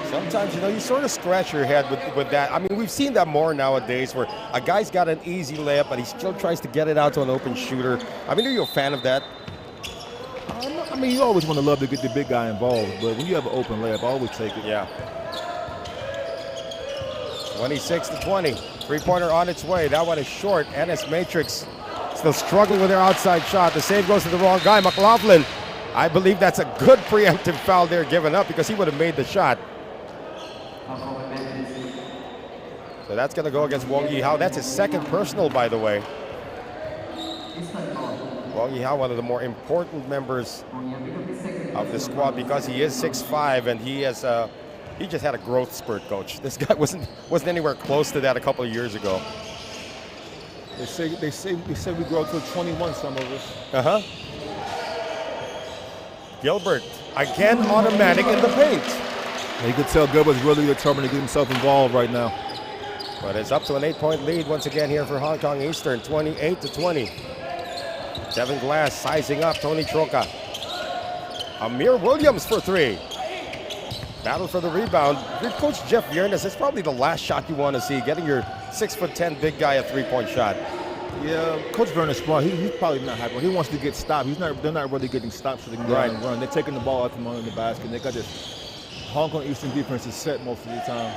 Sometimes, you sort of scratch your head with that. I mean, we've seen that more nowadays where a guy's got an easy layup, but he still tries to get it out to an open shooter. I mean, are you a fan of that? I mean, you always want to love to get the big guy involved, but when you have an open layup, I always take it. Yeah. 26-20. Three-pointer on its way. That one is short. NS Matrix still struggling with their outside shot. The save goes to the wrong guy. McLaughlin, I believe that's a good preemptive foul there given up because he would have made the shot. So that's going to go against Wong Yi-hao. That's his second personal, by the way. Wong Yi-hao, one of the more important members of the squad because he is 6'5", and he just had a growth spurt, coach. This guy wasn't anywhere close to that a couple of years ago. They say we grow to 21, some of us. Uh-huh. Gilbert, again automatic in the paint. You can tell Gilbert's really determined to get himself involved right now. But it's up to an 8-point lead once again here for Hong Kong Eastern, 28-20. Tevin Glass sizing up Tony Troca. Amir Williams for three. Battle for the rebound. Your coach Jeff Viernes, it's probably the last shot you want to see, getting your 6'10" big guy a three-point shot. Yeah, Coach Viernes smart. He's probably not happy. He wants to get stopped. They're not really getting stopped so they can go out and run. They're taking the ball out from under the basket. They got this Hong Kong Eastern defense is set most of the time.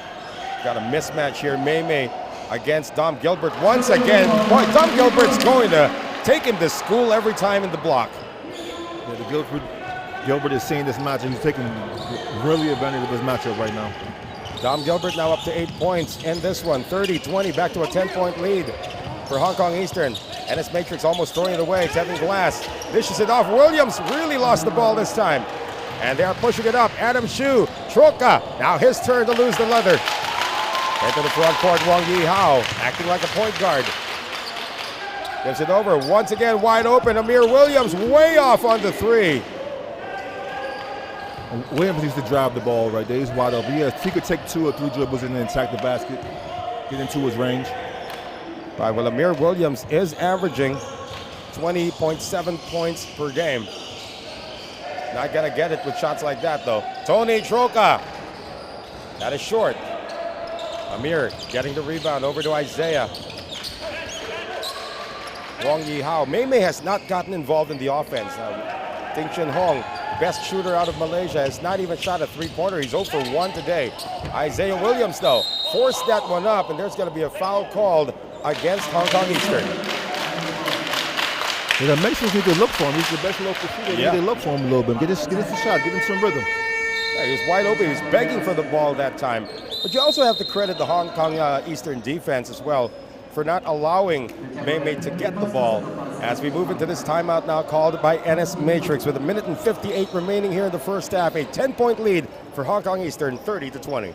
Got a mismatch here. May against Dom Gilbert once again. Boy, Dom Gilbert's going to take him to school every time in the block. Yeah, Gilbert is seeing this match and he's taking really advantage of this matchup right now. Dom Gilbert now up to 8 points in this one. 30-20, back to a 10-point lead for Hong Kong Eastern. NS Matrix almost throwing it away. Tevin Glass dishes it off. Williams really lost the ball this time. And they are pushing it up. Adam Shu, Troca. Now his turn to lose the leather. Into the front court, Wang Yi Hao, acting like a point guard. Gives it over, once again wide open. Amir Williams way off on the three. Williams needs to drive the ball right there. He's wide open. Yes, he could take 2 or 3 dribbles and then attack the basket, get into his range. All right, well, Amir Williams is averaging 20.7 points per game. Not gonna get it with shots like that, though. Tony Troca. That is short. Amir getting the rebound over to Isaiah. Wang Yi Hao. May has not gotten involved in the offense. Ting Chin Hong, best shooter out of Malaysia, has not even shot a three-pointer. He's 0 for 1 today. Isaiah Williams, though, forced that one up, and there's going to be a foul called against Hong Kong Eastern. Yeah, the Matrix need to look for him. He's the best local shooter. They need to look for him a little bit. Get us a shot. Get him some rhythm. Yeah, he was wide open. He was begging for the ball that time. But you also have to credit the Hong Kong Eastern defense as well for not allowing May to get the ball. As we move into this timeout now called by NS Matrix with 1:58 remaining here in the first half. A 10-point lead for Hong Kong Eastern, 30-20.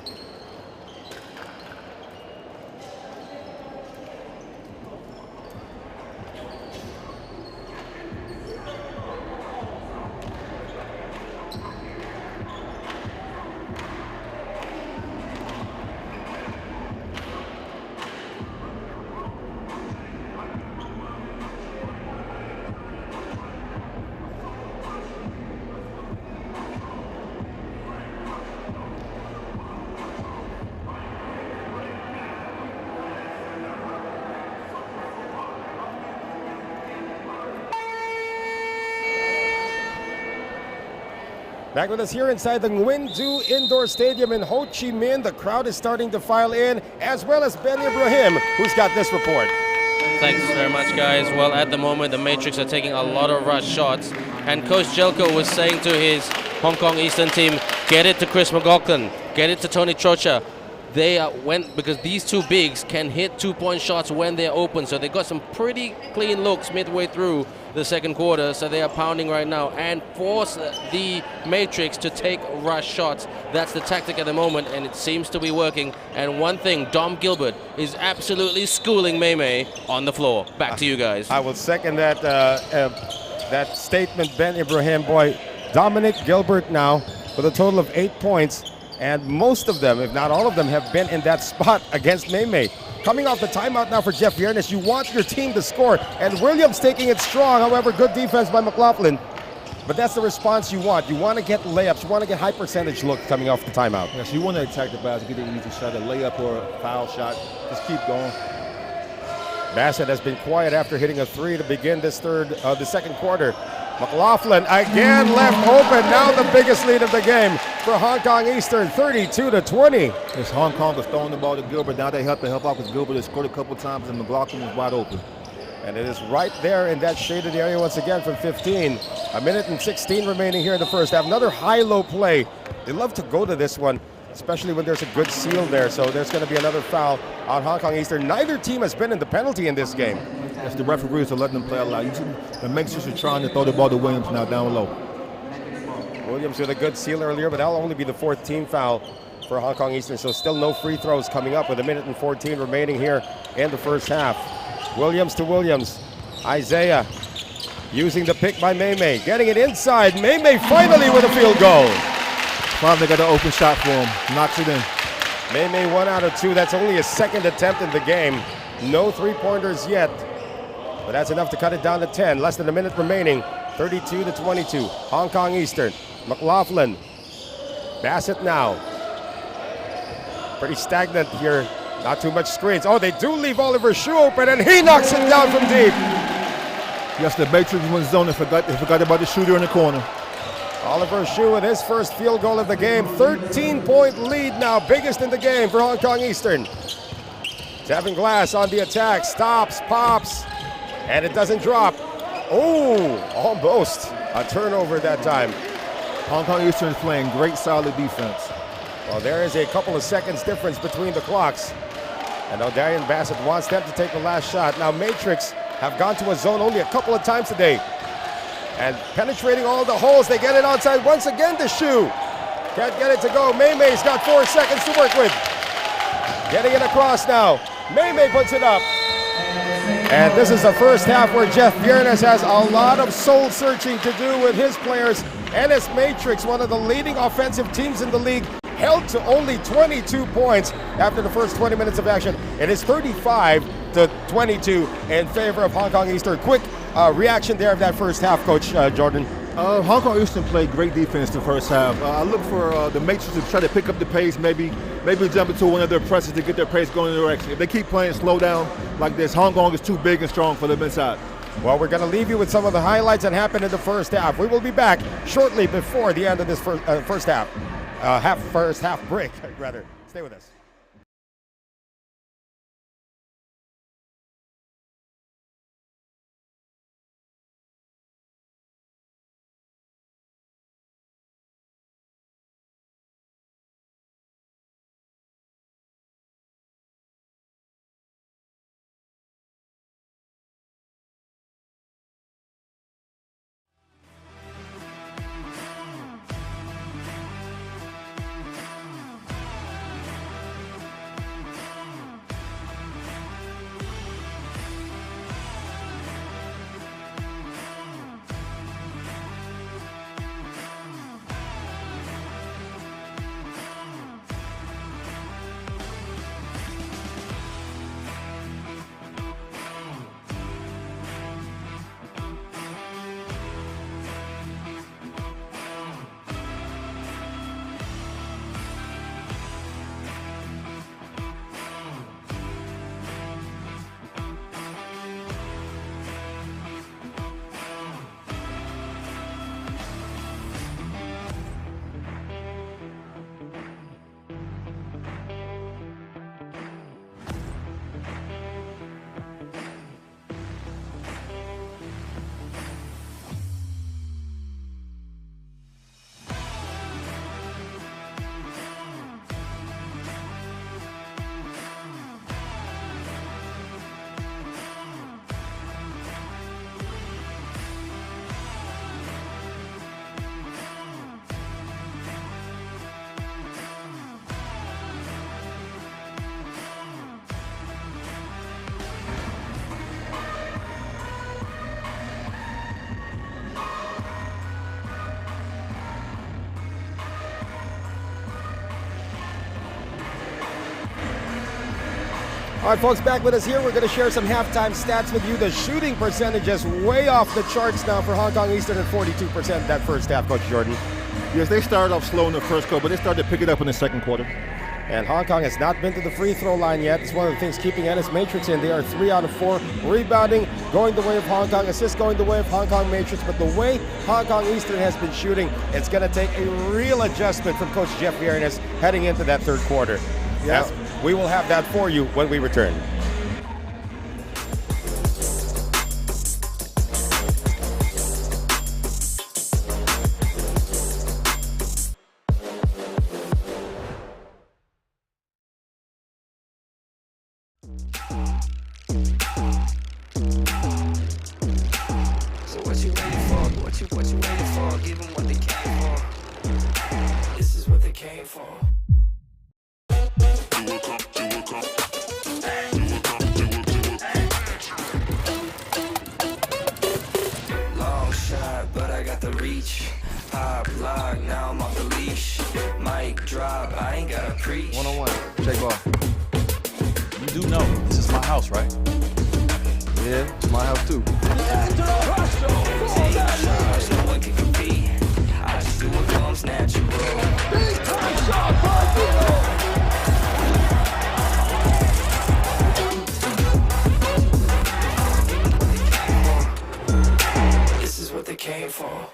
Back with us here inside the Nguyen Du Indoor Stadium in Ho Chi Minh. The crowd is starting to file in, as well as Ben Ibrahim, who's got this report. Thanks very much, guys. Well, at the moment, the Matrix are taking a lot of rush shots. And Coach Jelko was saying to his Hong Kong Eastern team, get it to Chris McLaughlin, get it to Tony Trocha. They went because these two bigs can hit two-point shots when they're open. So they got some pretty clean looks midway through the second quarter. So they are pounding right now and force the Matrix to take rush shots. That's the tactic at the moment, and it seems to be working. And one thing, Dom Gilbert is absolutely schooling May on the floor. Back to you guys. I will second that statement, Ben Ibrahim. Boy, Dominic Gilbert now with a total of 8 points. And most of them, if not all of them, have been in that spot against May. Coming off the timeout now for Jeff Viernes, you want your team to score. And Williams taking it strong, however, good defense by McLaughlin. But that's the response you want. You want to get layups. You want to get high percentage looks coming off the timeout. Yes, you want to attack the basket, get an easy shot, a layup or a foul shot. Just keep going. Bassett has been quiet after hitting a three to begin the second quarter. McLaughlin again left open. Now the biggest lead of the game for Hong Kong Eastern, 32-20. Yes, Hong Kong was throwing the ball to Gilbert. Now they have to help out because Gilbert has scored a couple times and McLaughlin was wide open. And it is right there in that shaded area once again from 15. 1:16 remaining here in the first half. Another high-low play. They love to go to this one, especially when there's a good seal there. So there's going to be another foul on Hong Kong Eastern. Neither team has been in the penalty in this game. Yes, the referees are letting them play a lot. The Matrix are trying to throw the ball to Williams now down low. Williams with a good seal earlier, but that'll only be the fourth team foul for Hong Kong Eastern. So still no free throws coming up with 1:14 remaining here in the first half. Williams to Williams. Isaiah using the pick by May. Getting it inside. May finally with a field goal. Finally got an open shot for him. Knocks it in. May 1 out of 2. That's only his second attempt in the game. No three-pointers yet. But that's enough to cut it down to 10. Less than a minute remaining. 32-22. Hong Kong Eastern. McLaughlin. Bassett now. Pretty stagnant here. Not too much screens. Oh, they do leave Oliver Shue open, and he knocks it down from deep. Yes, the Matrix went zone and forgot about the shooter in the corner. Oliver Shue with his first field goal of the game. 13-point lead now, biggest in the game for Hong Kong Eastern. Tevin Glass on the attack, stops, pops, and it doesn't drop. Oh, almost a turnover that time. Hong Kong Eastern is playing great, solid defense. Well, there is a couple of seconds difference between the clocks. And O'Darian Bassett wants them to take the last shot. Now, Matrix have gone to a zone only a couple of times today. And penetrating all the holes, they get it outside once again to Shue. Can't get it to go. May's got 4 seconds to work with. Getting it across now. May puts it up. And this is the first half where Jeff Biernes has a lot of soul searching to do with his players. NS Matrix, one of the leading offensive teams in the league, held to only 22 points after the first 20 minutes of action. It is 35-22 in favor of Hong Kong Eastern. Quick reaction there of that first half, Coach Jordan. Hong Kong Eastern played great defense the first half. I look for the Matrix to try to pick up the pace, maybe jump into one of their presses to get their pace going in the direction. If they keep playing slow down like this, Hong Kong is too big and strong for them inside. Well, we're going to leave you with some of the highlights that happened in the first half. We will be back shortly before the end of this first half. First half break, rather. Stay with us. All right, folks, back with us here. We're going to share some halftime stats with you. The shooting percentage is way off the charts now for Hong Kong Eastern at 42% that first half, Coach Jordan. Yes, they started off slow in the first quarter, but they started to pick it up in the second quarter. And Hong Kong has not been to the free throw line yet. It's one of the things keeping NS Matrix in. They are 3 out of 4. Rebounding going the way of Hong Kong. Assists going the way of Hong Kong Matrix. But the way Hong Kong Eastern has been shooting, it's going to take a real adjustment from Coach Jeff Biernes heading into that third quarter. Yes, we will have that for you when we return. What you waiting for? Give them what they came for. This is what they came for. Long shot, but I got the reach. High block, now I'm off the leash. drop, I ain't gotta preach. One-on-one. Check ball. You do know this is my house, right? Yeah, it's my house too. Take charge, no one can compete. I just do what comes natural. This is what they came for.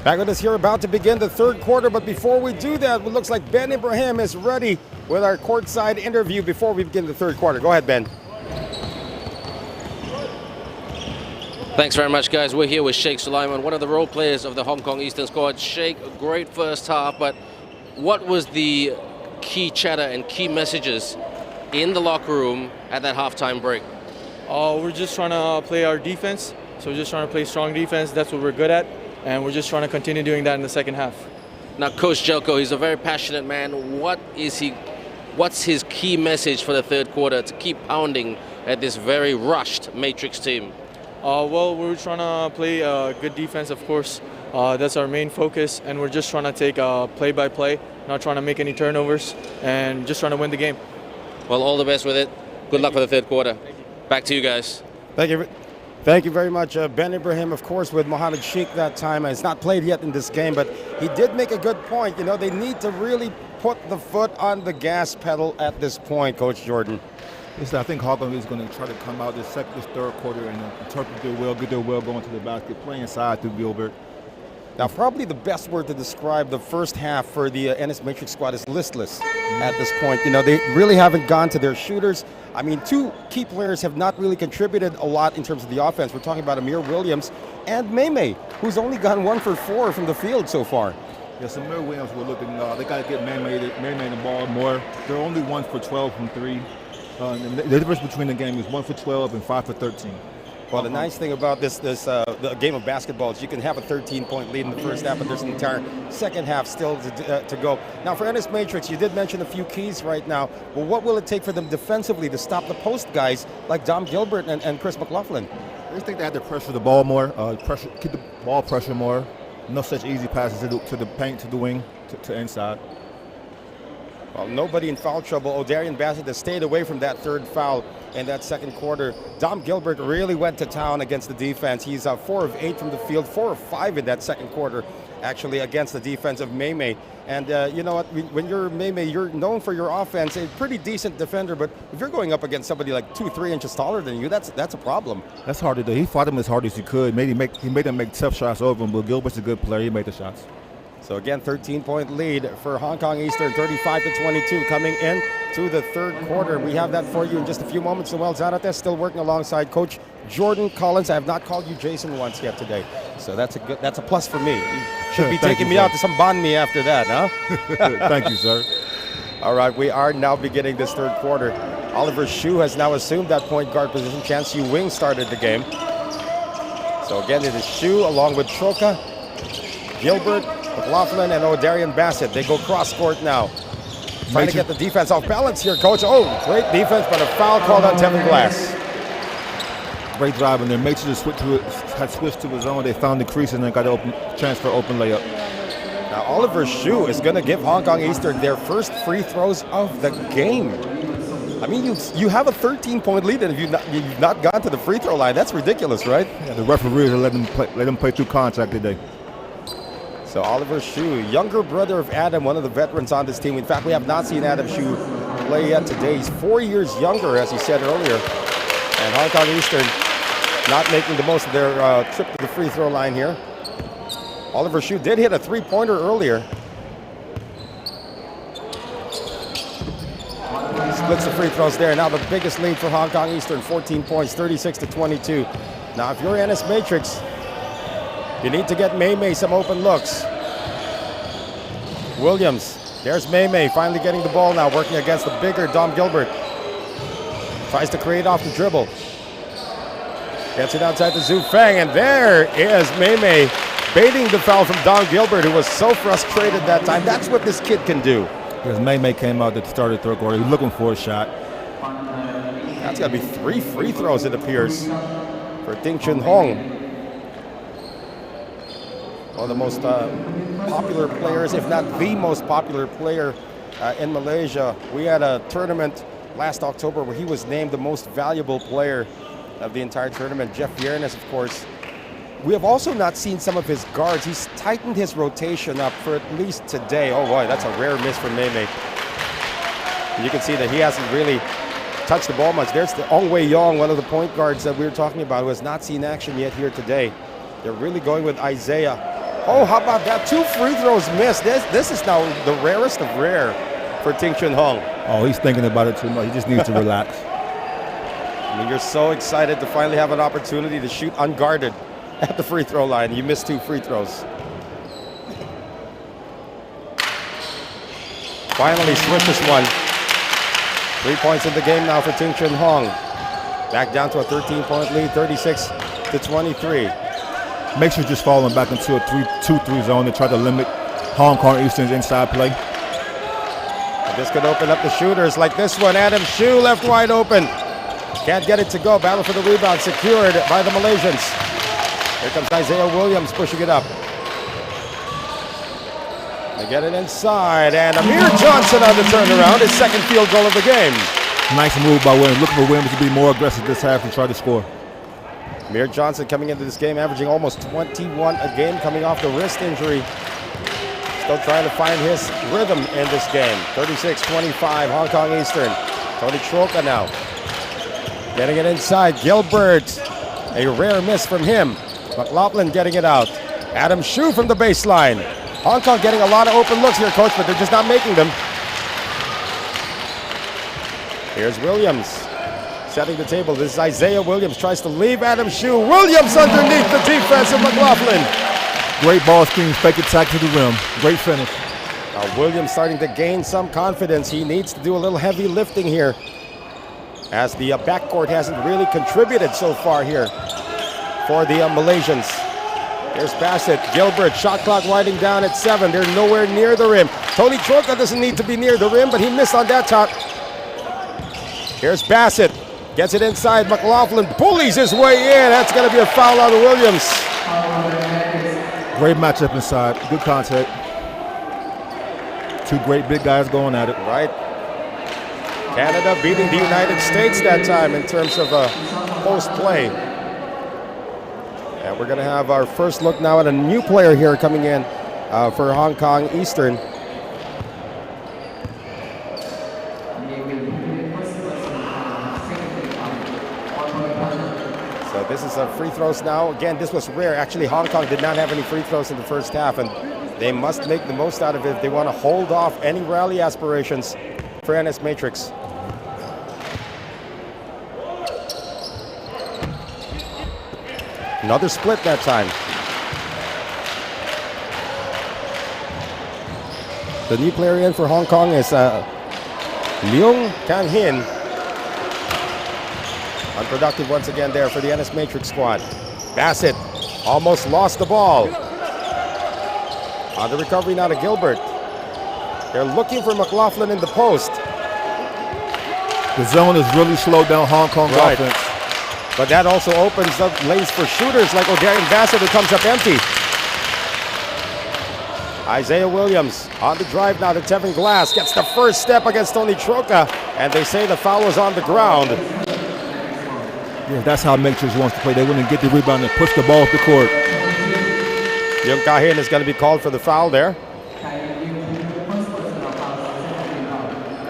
Back with us here, about to begin the third quarter, but before we do that, it looks like Ben Ibrahim is ready with our courtside interview before we begin the third quarter. Go ahead, Ben. Thanks very much, guys. We're here with Sheikh Sulaiman, one of the role players of the Hong Kong Eastern squad. Sheikh, a great first half, but what was the key chatter and key messages in the locker room at that halftime break? We're just trying to play our defense. So we're just trying to play strong defense. That's what we're good at. And we're just trying to continue doing that in the second half. Now, Coach Jelko, he's a very passionate man. What's his key message for the third quarter to keep pounding at this very rushed Matrix team? Well, we're trying to play good defense, of course. That's our main focus. And we're just trying to take play by play, not trying to make any turnovers, and just trying to win the game. Well, all the best with it. Good luck for the third quarter. Back to you guys. Thank you. Thank you very much. Ben Ibrahim, of course, with Mohammed Sheikh that time. It's not played yet in this game, but he did make a good point. You know, they need to really put the foot on the gas pedal at this point, Coach Jordan. Yes, I think Hong Kong is going to try to come out this third quarter and interpret their will, get their will going to the basket, play inside through Gilbert. Now, probably the best word to describe the first half for the NS Matrix squad is listless at this point. You know, they really haven't gone to their shooters. I mean, two key players have not really contributed a lot in terms of the offense. We're talking about Amir Williams and Maymay, who's only gone 1 for 4 from the field so far. Yes, Amir Williams, we're looking, they got to get Maymay the ball more. They're only 1 for 12 from 3. And the difference between the game is 1 for 12 and 5 for 13. Well, the nice thing about the game of basketball is you can have a 13-point lead in the first half, but there's an entire second half still to go. Now, for NS Matrix, you did mention a few keys right now. Well, what will it take for them defensively to stop the post guys like Dom Gilbert and Chris McLaughlin? I just think they have to pressure the ball more, keep the ball pressure more. No such easy passes to the paint, to the wing, to inside. Well, nobody in foul trouble. O'Darian Bassett has stayed away from that third foul in that second quarter. Dom Gilbert really went to town against the defense. He's 4 of 8 from the field, 4 of 5 in that second quarter, actually, against the defense of Maymay. And you know what, when you're Maymay, you're known for your offense, a pretty decent defender, but if you're going up against somebody like 2-3 inches taller than you, that's a problem. That's hard to do. He fought him as hard as he could. He made them make tough shots over him, but Gilbert's a good player. He made the shots. So again, 13-point lead for Hong Kong Eastern, 35-22 coming in to the third quarter. We have that for you in just a few moments. Noel Zarate still working alongside Coach Jordan Collins. I have not called you Jason once yet today, so that's a plus for me. You should be taking me out to some banh mi after that, huh? Thank you, sir. All right, we are now beginning this third quarter. Oliver Hsu has now assumed that point guard position. Chance Yu Wing started the game. So again, it is Hsu along with Choka, Gilbert, McLaughlin, and O'Darian Bassett. They go cross-court now. Trying to get the defense off balance here, Coach. Oh, great defense, but a foul called on Tevin Glass. Great drive, and then Matrix had switched to his own. They found the crease and then got an transfer open layup. Now, Oliver Hsu is going to give Hong Kong Eastern their first free throws of the game. I mean, you have a 13-point lead, and if you've not gone to the free throw line, that's ridiculous, right? Yeah, the referees are letting them play through contact today. So Oliver Hsu, younger brother of Adam, one of the veterans on this team. In fact, we have not seen Adam Hsu play yet today. He's 4 years younger, as he said earlier. And Hong Kong Eastern not making the most of their trip to the free throw line here. Oliver Hsu did hit a three-pointer earlier. Splits the free throws there. Now the biggest lead for Hong Kong Eastern, 14 points, 36-22. Now if you're NS Matrix, you need to get Maymay some open looks. Williams, there's Maymay finally getting the ball now, working against the bigger Dom Gilbert. Tries to create off the dribble. Gets it outside to Zhu Feng, and there is Maymay baiting the foul from Dom Gilbert, who was so frustrated that time. That's what this kid can do. Because Maymay came out at the start of the third quarter. He was looking for a shot. That's got to be 3 free throws, it appears, for Ding Chun Hong. One of the most popular players, if not the most popular player in Malaysia. We had a tournament last October where he was named the most valuable player of the entire tournament. Jeff Viernes, of course. We have also not seen some of his guards. He's tightened his rotation up for at least today. Oh boy, that's a rare miss from Maymay. You can see that he hasn't really touched the ball much. There's the Ong Wei Yong, one of the point guards that we were talking about, who has not seen action yet here today. They're really going with Isaiah Oh, how about that? 2 free throws missed. This is now the rarest of rare for Ting Chun Hong. Oh, he's thinking about it too much. He just needs to relax. I mean, you're so excited to finally have an opportunity to shoot unguarded at the free throw line. You missed 2 free throws. Finally swishes one. 3 points in the game now for Ting Chun Hong. Back down to a 13-point lead, 36-23. Makes you just falling back into a 2-3 zone to try to limit Hong Kong Eastern's inside play. And this could open up the shooters like this one. Adam Shu left wide open. Can't get it to go. Battle for the rebound secured by the Malaysians. Here comes Isaiah Williams pushing it up. They get it inside, and Amir Johnson on the turnaround, his second field goal of the game. Nice move by Williams. Looking for Williams to be more aggressive this half and try to score. Amir Johnson coming into this game, averaging almost 21 a game, coming off the wrist injury. Still trying to find his rhythm in this game. 36-25, Hong Kong Eastern. Tony Troca now. Getting it inside, Gilbert. A rare miss from him. McLaughlin getting it out. Adam Shu from the baseline. Hong Kong getting a lot of open looks here, coach, but they're just not making them. Here's Williams setting the table. This is Isaiah Williams, tries to leave Adam Shu. Williams underneath the defense of McLaughlin. Great ball screen, fake attack to the rim. Great finish. Now Williams starting to gain some confidence. He needs to do a little heavy lifting here, as the backcourt hasn't really contributed so far here for the Malaysians. Here's Bassett, Gilbert, shot clock winding down at 7. They're nowhere near the rim. Tony Troca doesn't need to be near the rim, but he missed on that top. Here's Bassett, gets it inside. McLaughlin bullies his way in. That's going to be a foul on Williams. Great matchup inside, good contact. 2 great big guys going at it. Right. Canada beating the United States that time in terms of post play. And we're going to have our first look now at a new player here coming in for Hong Kong Eastern. So this is free throws now. Again, this was rare. Actually, Hong Kong did not have any free throws in the first half, and they must make the most out of it if they want to hold off any rally aspirations for NS Matrix. Another split that time. The new player in for Hong Kong is Leung Kang Hin. Unproductive once again there for the NS Matrix squad. Bassett almost lost the ball. On the recovery now to Gilbert. They're looking for McLaughlin in the post. The zone has really slowed down Hong Kong's offense. But that also opens up lanes for shooters like O'Darian Bassett, who comes up empty. Isaiah Williams on the drive now to Tevin Glass. Gets the first step against Tony Troca, and they say the foul was on the ground. Yeah, that's how Matrix wants to play. They want to get the rebound and push the ball off the court. Leung Kang-hin is going to be called for the foul there.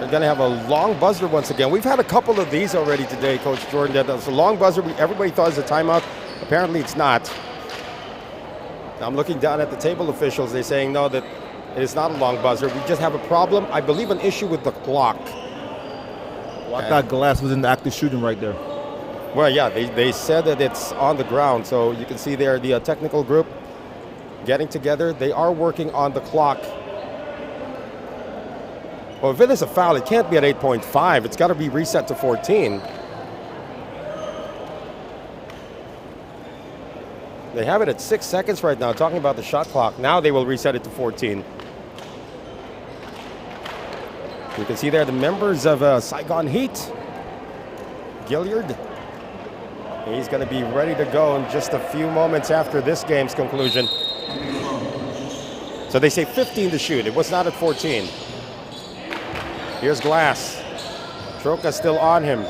They're going to have a long buzzer once again. We've had a couple of these already today, Coach Jordan. That's a long buzzer. Everybody thought it was a timeout. Apparently it's not. Now I'm looking down at the table officials. They're saying no, that it is not a long buzzer. We just have a problem. I believe an issue with the clock. Well, I thought Glass was in the active shooting right there. Well, yeah, they said that it's on the ground. So you can see there the technical group getting together. They are working on the clock. Well, if it is a foul, it can't be at 8.5. It's got to be reset to 14. They have it at 6 seconds right now, talking about the shot clock. Now they will reset it to 14. You can see there the members of Saigon Heat. Gilliard. He's going to be ready to go in just a few moments after this game's conclusion. So they say 15 to shoot. It was not at 14. Here's Glass. Troca still on him.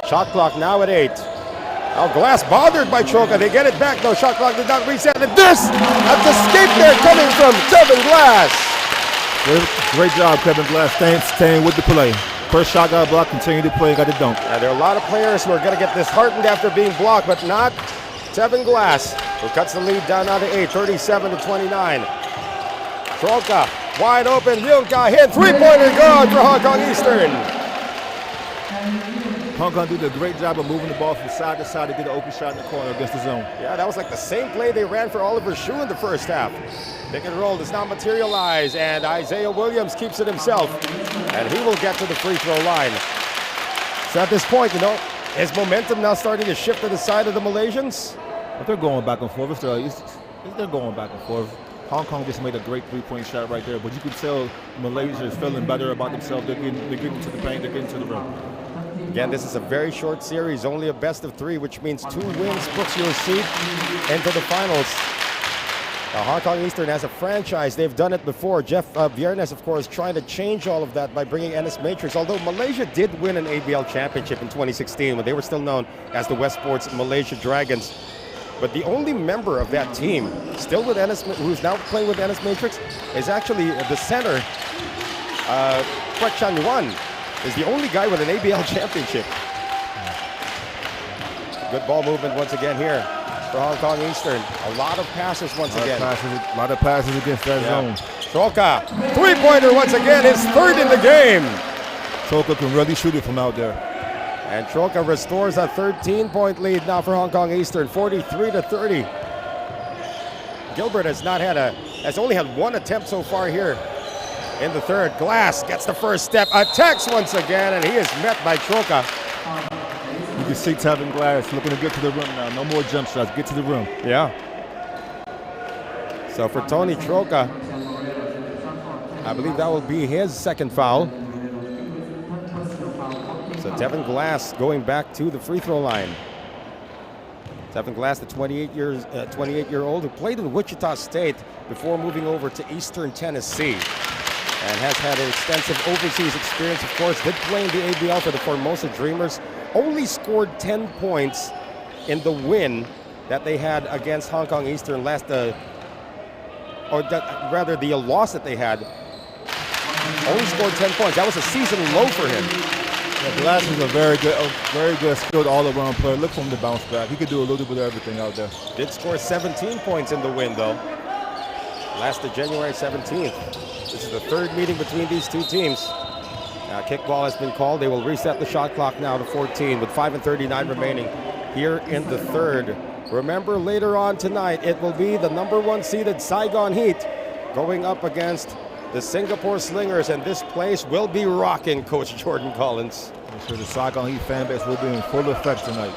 Shot clock now at 8. Now Glass bothered by Troca. They get it back. No, shot clock did not reset. And this, at the escape there coming from Kevin Glass. Great job, Kevin Glass, staying with the play. First shot got blocked, continue to play, got it dunked. There are a lot of players who are going to get disheartened after being blocked, but not Tevin Glass, who cuts the lead down now to 8, 37-29. Troka, wide open, Lyung-ka hit, three-pointer good for Hong Kong Eastern. Hong Kong did a great job of moving the ball from side to side to get an open shot in the corner against the zone. Yeah, that was like the same play they ran for Oliver Shue in the first half. Pick and roll does not materialize, and Isaiah Williams keeps it himself, and he will get to the free throw line. So at this point, is momentum now starting to shift to the side of the Malaysians? But they're going back and forth. They're going back and forth. Hong Kong just made a great three-point shot right there, but you can tell Malaysia is feeling better about themselves. They're getting to the paint, they're getting to the rim. Again, this is a very short series, only a best of 3, which means 2 wins books your seat into the finals. Now, Hong Kong Eastern as a franchise, they've done it before. Jeff Viernes, of course, trying to change all of that by bringing NS Matrix, although Malaysia did win an ABL championship in 2016 when they were still known as the West Sports Malaysia Dragons. But the only member of that team still with NS, who's now playing with NS Matrix, is actually the center, Kwek Chan Yuan, is the only guy with an ABL championship. Good ball movement once again here for Hong Kong Eastern. A lot of passes once again. A lot of passes against that zone. Troka, three-pointer once again, his third in the game. Troka can really shoot it from out there. And Troka restores a 13-point lead now for Hong Kong Eastern, 43-30. Gilbert has only had 1 attempt so far here in the third. Glass gets the first step, attacks once again, and he is met by Troka. You can see Tevin Glass looking to get to the rim now. No more jump shots. Get to the rim. Yeah. So for Tony Troka, I believe that will be his second foul. So Tevin Glass going back to the free throw line. Tevin Glass, the 28-year-old who played in Wichita State before moving over to Eastern Tennessee, and has had an extensive overseas experience. Of course, did play in the ABL for the Formosa Dreamers. Only scored 10 points in the win that they had against Hong Kong Eastern the loss that they had. Only scored 10 points. That was a season low for him. Yeah, Glass is a very good, skilled all-around player. Look for him to bounce back. He could do a little bit of everything out there. Did score 17 points in the win, though. Lasted January 17th. This is the third meeting between these two teams. Kickball has been called. They will reset the shot clock now to 14 with 5:39 remaining here in the third. Remember, later on tonight, it will be the number 1 seeded Saigon Heat going up against the Singapore Slingers, and this place will be rocking, Coach Jordan Collins. I'm sure the Saigon Heat fan base will be in full effect tonight.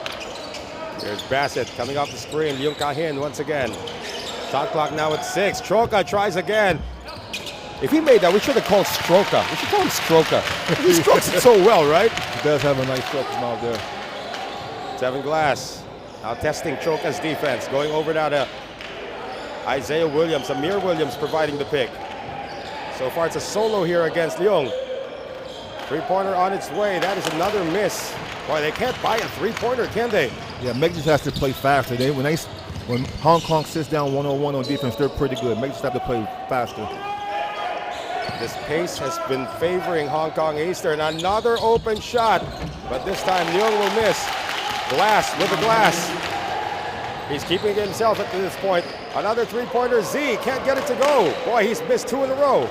There's Bassett coming off the screen. Lyung-ka Hin once again. Shot clock now at 6. Troka tries again. If he made that, we should have called Stroka. We should call him Stroka. He strokes it so well, right? He does have a nice stroke from out there. Tevin Glass now testing Troka's defense. Going over now to Isaiah Williams. Amir Williams providing the pick. So far, it's a solo here against Leung. Three-pointer on its way. That is another miss. Boy, they can't buy a three-pointer, can they? Yeah, Matrix has to play faster. When Hong Kong sits down one-on-one on defense, they're pretty good. Matrix have to play faster. This pace has been favoring Hong Kong Eastern. Another open shot, but this time Leung will miss. Glass with the glass. He's keeping it himself up to this point. Another three-pointer. Z can't get it to go. Boy, he's missed 2 in a row.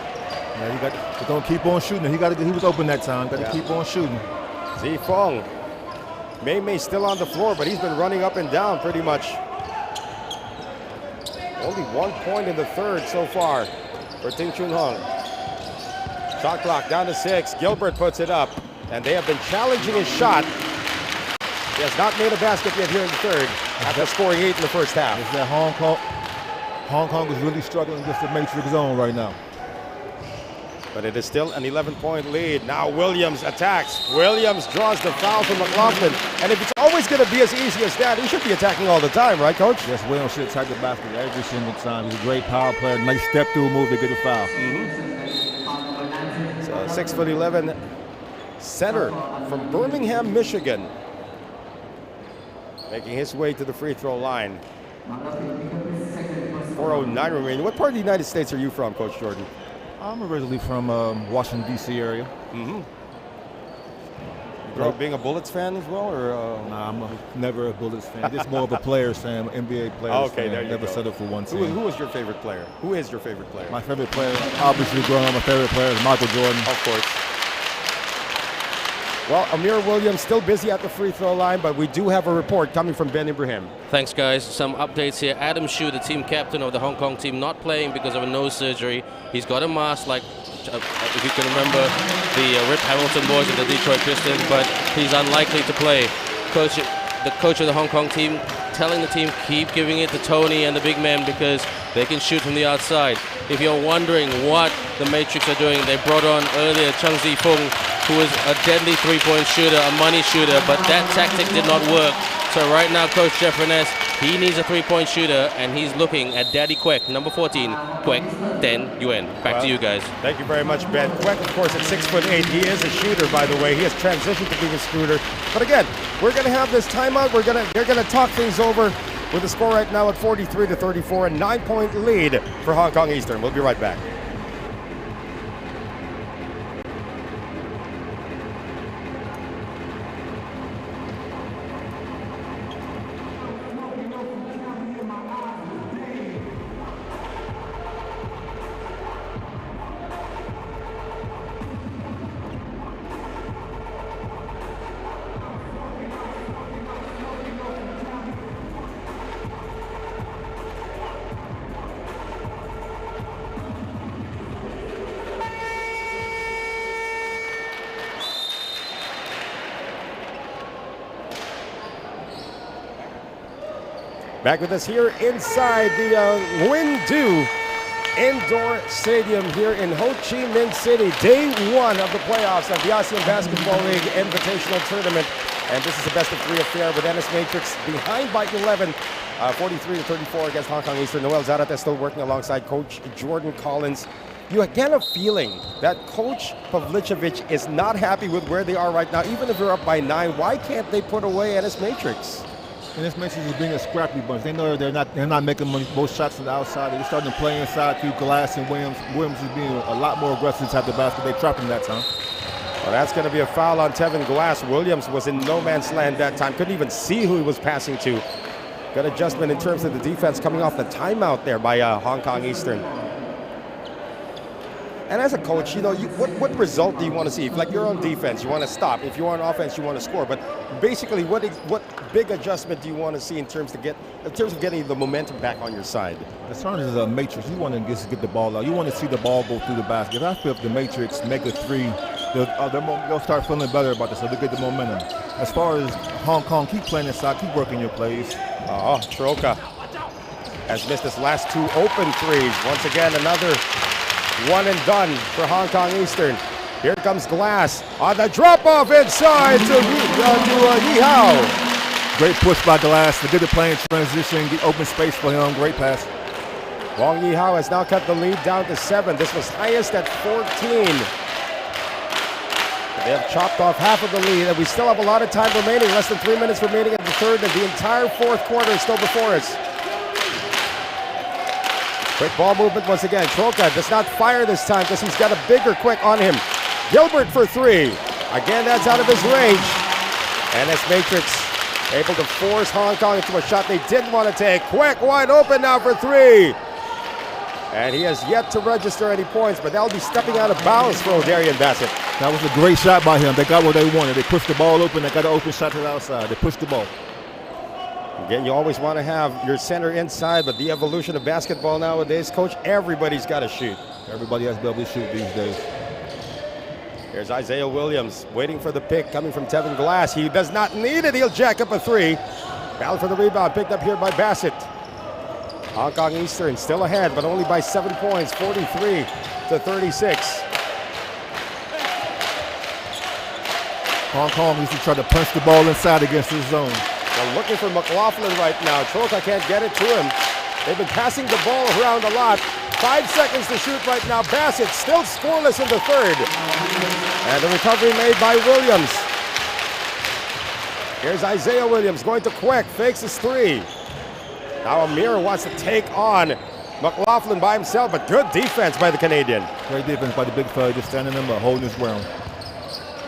Yeah, he's gonna keep on shooting. He was open that time. Got to keep on shooting. Z Fong. Mei still on the floor, but he's been running up and down pretty much. Only 1 point in the third so far for Ting Chun Hong. Shot clock down to 6. Gilbert puts it up, and they have been challenging his shot. He has not made a basket yet here in the third after scoring 8 in the first half. Is that Hong Kong is really struggling against the Matrix zone right now. But it is still an 11-point lead. Now Williams attacks. Williams draws the foul from McLaughlin. And if it's always going to be as easy as that, he should be attacking all the time, right, Coach? Yes, Williams should attack the basket every single time. He's a great power player. Nice step-through move to get a foul. So 6'11" center from Birmingham, Michigan, making his way to the free throw line. 4:09 remaining. What part of the United States are you from, Coach Jordan? I'm originally from Washington, D.C. area. grow up being a Bullets fan as well, or? Nah, never a Bullets fan. Just more of a Players fan, NBA Players fan. There you never go. settled for one team. Who was your favorite player? Who is your favorite player? My favorite player, obviously growing up, my favorite player is Michael Jordan. Of course. Well, Amir Williams still busy at the free throw line, but we do have a report coming from Ben Ibrahim. Thanks, guys. Some updates here. Adam Shue, the team captain of the Hong Kong team, not playing because of a nose surgery. He's got a mask, like if you can remember the Rip Hamilton boys of the Detroit Pistons, but he's unlikely to play. The coach of the Hong Kong team telling the team keep giving it to Tony and the big men because they can shoot from the outside. If you're wondering what the Matrix are doing, they brought on earlier Chung Zifeng, who was a deadly three-point shooter, a money shooter, but that tactic did not work. So right now, Coach Jeff Reness, he needs a three-point shooter, and he's looking at Daddy Quek, number 14, Quek, then Yuen. Back to you guys. Thank you very much, Ben. Quek, of course, at 6'8", he is a shooter, by the way. He has transitioned to being a shooter. But again, we're going to have this timeout. They're going to talk things over with the score right now at 43-34, a 9-point lead for Hong Kong Eastern. We'll be right back. Back with us here inside the Nguyen Du Indoor Stadium here in Ho Chi Minh City. Day one of the playoffs of the ASEAN Basketball League Invitational Tournament. And this is a best-of-3 affair with NS Matrix behind by 11, 43-34 against Hong Kong Eastern. Noel Zarate still working alongside Coach Jordan Collins. You get a feeling that Coach Pavlicevic is not happy with where they are right now. Even if they're up by 9, why can't they put away NS Matrix? And this Matrix is being a scrappy bunch. They know they're not making most shots from the outside. They're starting to play inside through Glass and Williams. Williams is being a lot more aggressive inside the basket. They trapped him that time. Well, that's going to be a foul on Tevin Glass. Williams was in no man's land that time. Couldn't even see who he was passing to. Good adjustment in terms of the defense coming off the timeout there by Hong Kong Eastern. And as a coach, you know, what result do you want to see? If, like, you're on defense, you want to stop. If you're on offense, you want to score. But basically, what big adjustment do you want to see in terms of getting the momentum back on your side? As far as a Matrix, you want to just get the ball out. You want to see the ball go through the basket. I feel if the Matrix make a three, they'll start feeling better about this. So they'll get the momentum. As far as Hong Kong, keep playing inside, keep working your plays. Troca has missed his last 2 open threes. Once again, another one and done for Hong Kong Eastern. Here comes Glass on the drop-off inside to Yi Hao. Great push by Glass to get the play in transition, get open space for him. Great pass. Wong Yi Hao has now cut the lead down to 7. This was highest at 14. They have chopped off half of the lead, and we still have a lot of time remaining. Less than 3 minutes remaining in the third, and the entire fourth quarter is still before us. Quick ball movement once again. Troca does not fire this time because he's got a bigger Quick on him. Gilbert for 3. Again, that's out of his range. NS Matrix able to force Hong Kong into a shot they didn't want to take. Quick wide open now for 3. And he has yet to register any points, but that'll be stepping out of bounds for O'Darian Bassett. That was a great shot by him. They got what they wanted. They pushed the ball open. They got an open shot to the outside. They pushed the ball. Again, you always want to have your center inside, but the evolution of basketball nowadays, Coach, everybody's got to shoot. Everybody has to be able to shoot these days. Here's Isaiah Williams waiting for the pick coming from Tevin Glass. He does not need it. He'll jack up a 3. Battle for the rebound, picked up here by Bassett. Hong Kong Eastern still ahead, but only by 7 points, 43-36. Hong Kong needs to try to punch the ball inside against his zone. They're looking for McLaughlin right now. Troca can't get it to him. They've been passing the ball around a lot. 5 seconds to shoot right now. Bassett still scoreless in the third. And the recovery made by Williams. Here's Isaiah Williams going to Quick, fakes his 3. Now Amir wants to take on McLaughlin by himself, but good defense by the Canadian. Great defense by the big fella, just standing him up, holding his ground.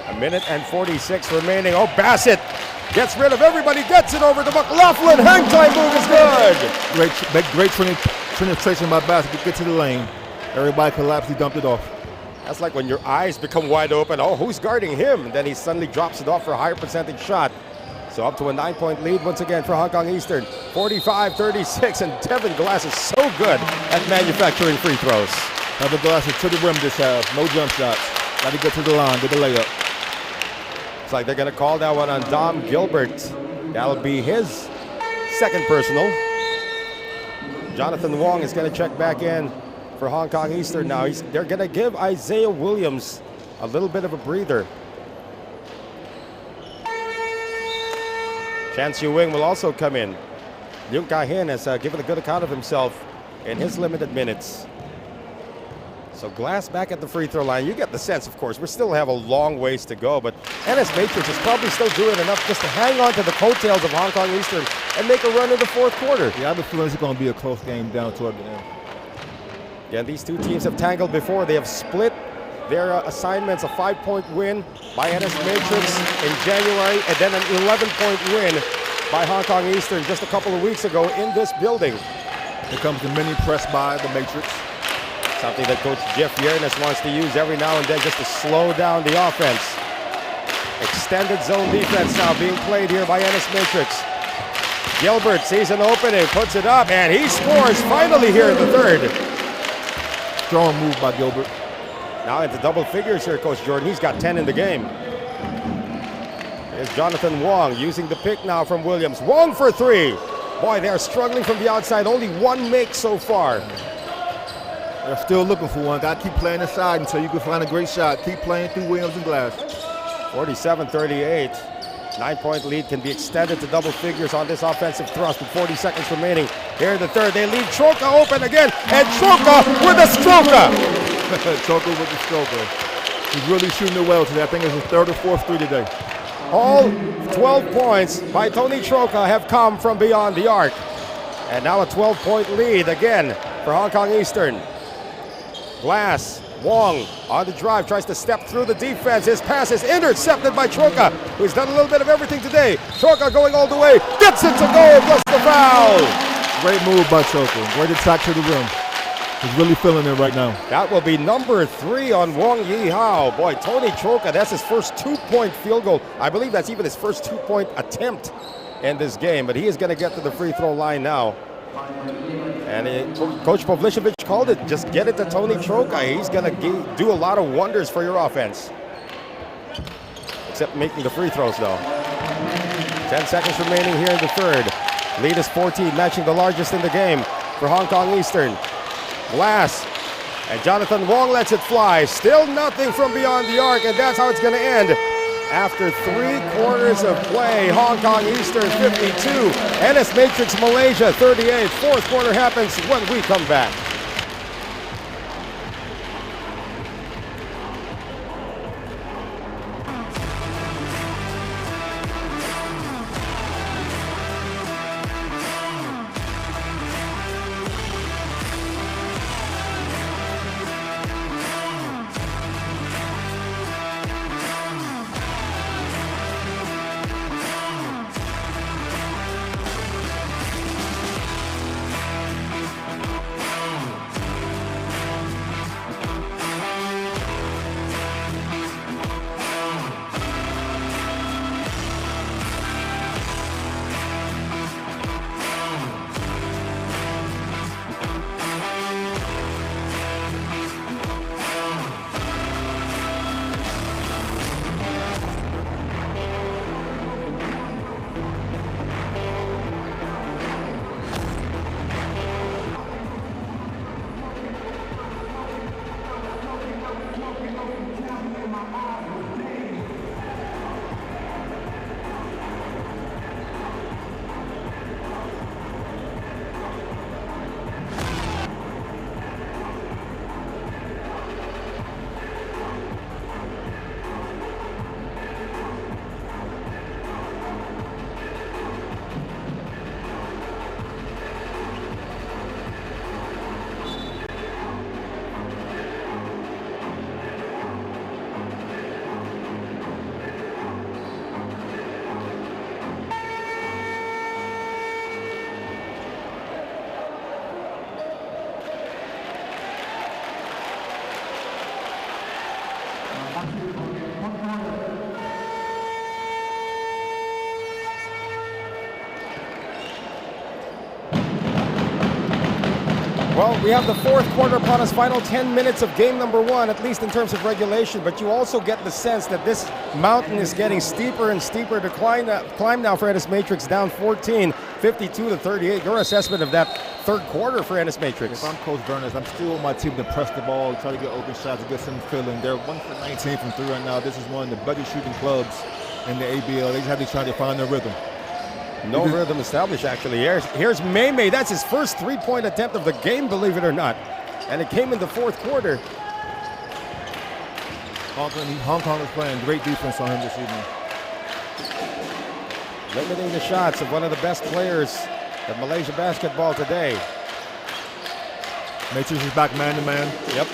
A minute and 46 remaining. Oh, Bassett gets rid of everybody, gets it over to McLaughlin. Hang time move is good. Great penetration by Bassett to get to the lane. Everybody collapsed, he dumped it off. That's like when your eyes become wide open. Oh, who's guarding him? And then he suddenly drops it off for a higher percentage shot. So up to a 9-point lead once again for Hong Kong Eastern. 45-36, and Tevin Glass is so good at manufacturing free throws. Tevin Glass is to the rim this half. No jump shots. Got to get to the line, get the layup. It's like they're going to call that one on Dom Gilbert. That'll be his second personal. Jonathan Wong is going to check back in for Hong Kong Eastern now. They're going to give Isaiah Williams a little bit of a breather. Chan Siu Wing will also come in. Liu Ka-hin has given a good account of himself in his limited minutes. So Glass back at the free throw line. You get the sense, of course, we still have a long ways to go, but NS Matrix is probably still doing enough just to hang on to the coattails of Hong Kong Eastern and make a run in the fourth quarter. Yeah, I have a feeling it's going to be a close game down toward the end. Yeah, these two teams have tangled before. They have split their assignments, a 5-point win by NS Matrix in January, and then an 11-point win by Hong Kong Eastern just a couple of weeks ago in this building. Here comes the mini press by the Matrix. Something that Coach Jeff Yernes wants to use every now and then just to slow down the offense. Extended zone defense now being played here by NS Matrix. Gilbert sees an opening, puts it up, and he scores finally here in the third. Strong move by Gilbert. Now into double figures here, Coach Jordan. He's got 10 in the game. Here's Jonathan Wong using the pick now from Williams. Wong for three. Boy, they're struggling from the outside. Only one make so far. They're still looking for one. Got to keep playing inside until you can find a great shot. Keep playing through Williams and Glass. 47-38. 9-point lead can be extended to double figures on this offensive thrust with 40 seconds remaining. Here in the third, they leave Troca open again, and Troca with a stroker. Troca with the stroker. He's really shooting it well today. I think it's his third or fourth three today. All 12 points by Tony Troca have come from beyond the arc. And now a 12-point lead again for Hong Kong Eastern. Glass, Wong on the drive, tries to step through the defense. His pass is intercepted by Troca, who's done a little bit of everything today. Troca going all the way, gets it to go, plus the foul. Great move by Troca. Great attack to the rim. He's really feeling it right now. That will be number 3 on Wong Yi Hao. Boy, Tony Troca, that's his first 2-point field goal. I believe that's even his first 2-point attempt in this game, but he is going to get to the free throw line now. And Coach Pavlicevic called it, just get it to Tony Troca. He's going to do a lot of wonders for your offense. Except making the free throws, though. 10 seconds remaining here in the third. Lead is 14, matching the largest in the game for Hong Kong Eastern. Glass, and Jonathan Wong lets it fly. Still nothing from beyond the arc, and that's how it's going to end. After 3 quarters of play, Hong Kong Eastern 52, NS Matrix Malaysia 38. Fourth quarter happens when we come back. Well, we have the fourth quarter upon us, final 10 minutes of game number one, at least in terms of regulation, but you also get the sense that this mountain is getting steeper and steeper to climb now for Ennis Matrix, down 14, 52-38. Your assessment of that third quarter for Ennis Matrix? If I'm Coach Burners, I'm still on my team to press the ball, try to get open shots, to get some feeling. They're 1 for 19 from three right now. This is one of the better shooting clubs in the ABL. They just have to try to find their rhythm. No rhythm established, actually. Here's May. That's his first three-point attempt of the game, believe it or not. And it came in the fourth quarter. Hong Kong is playing great defense on him this evening. Limiting the shots of one of the best players of Malaysia basketball today. Matrix is back man-to-man. Yep.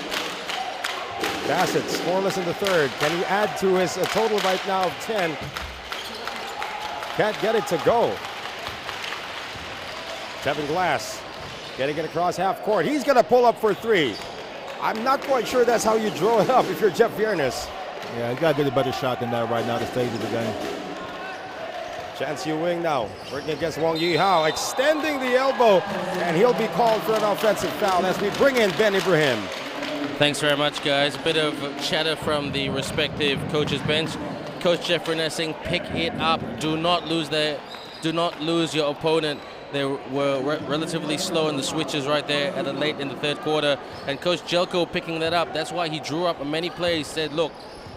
Bassett scoreless in the third. Can he add to his total right now of 10? Can't get it to go. Kevin Glass getting it across half court. He's going to pull up for three. I'm not quite sure that's how you draw it up if you're Jeff Viernes. Yeah, you got to get a better shot than that right now at the stage of the game. Chance Yu Wing now working against Wong Yi Hao, extending the elbow, and he'll be called for an offensive foul as we bring in Ben Ibrahim. Thanks very much, guys. A bit of chatter from the respective coaches' bench. Coach Jeff Viernes saying, pick it up. Do not lose your opponent. They were relatively slow in the switches right there at the late in the third quarter. And Coach Jelko picking that up. That's why he drew up many plays, said, look,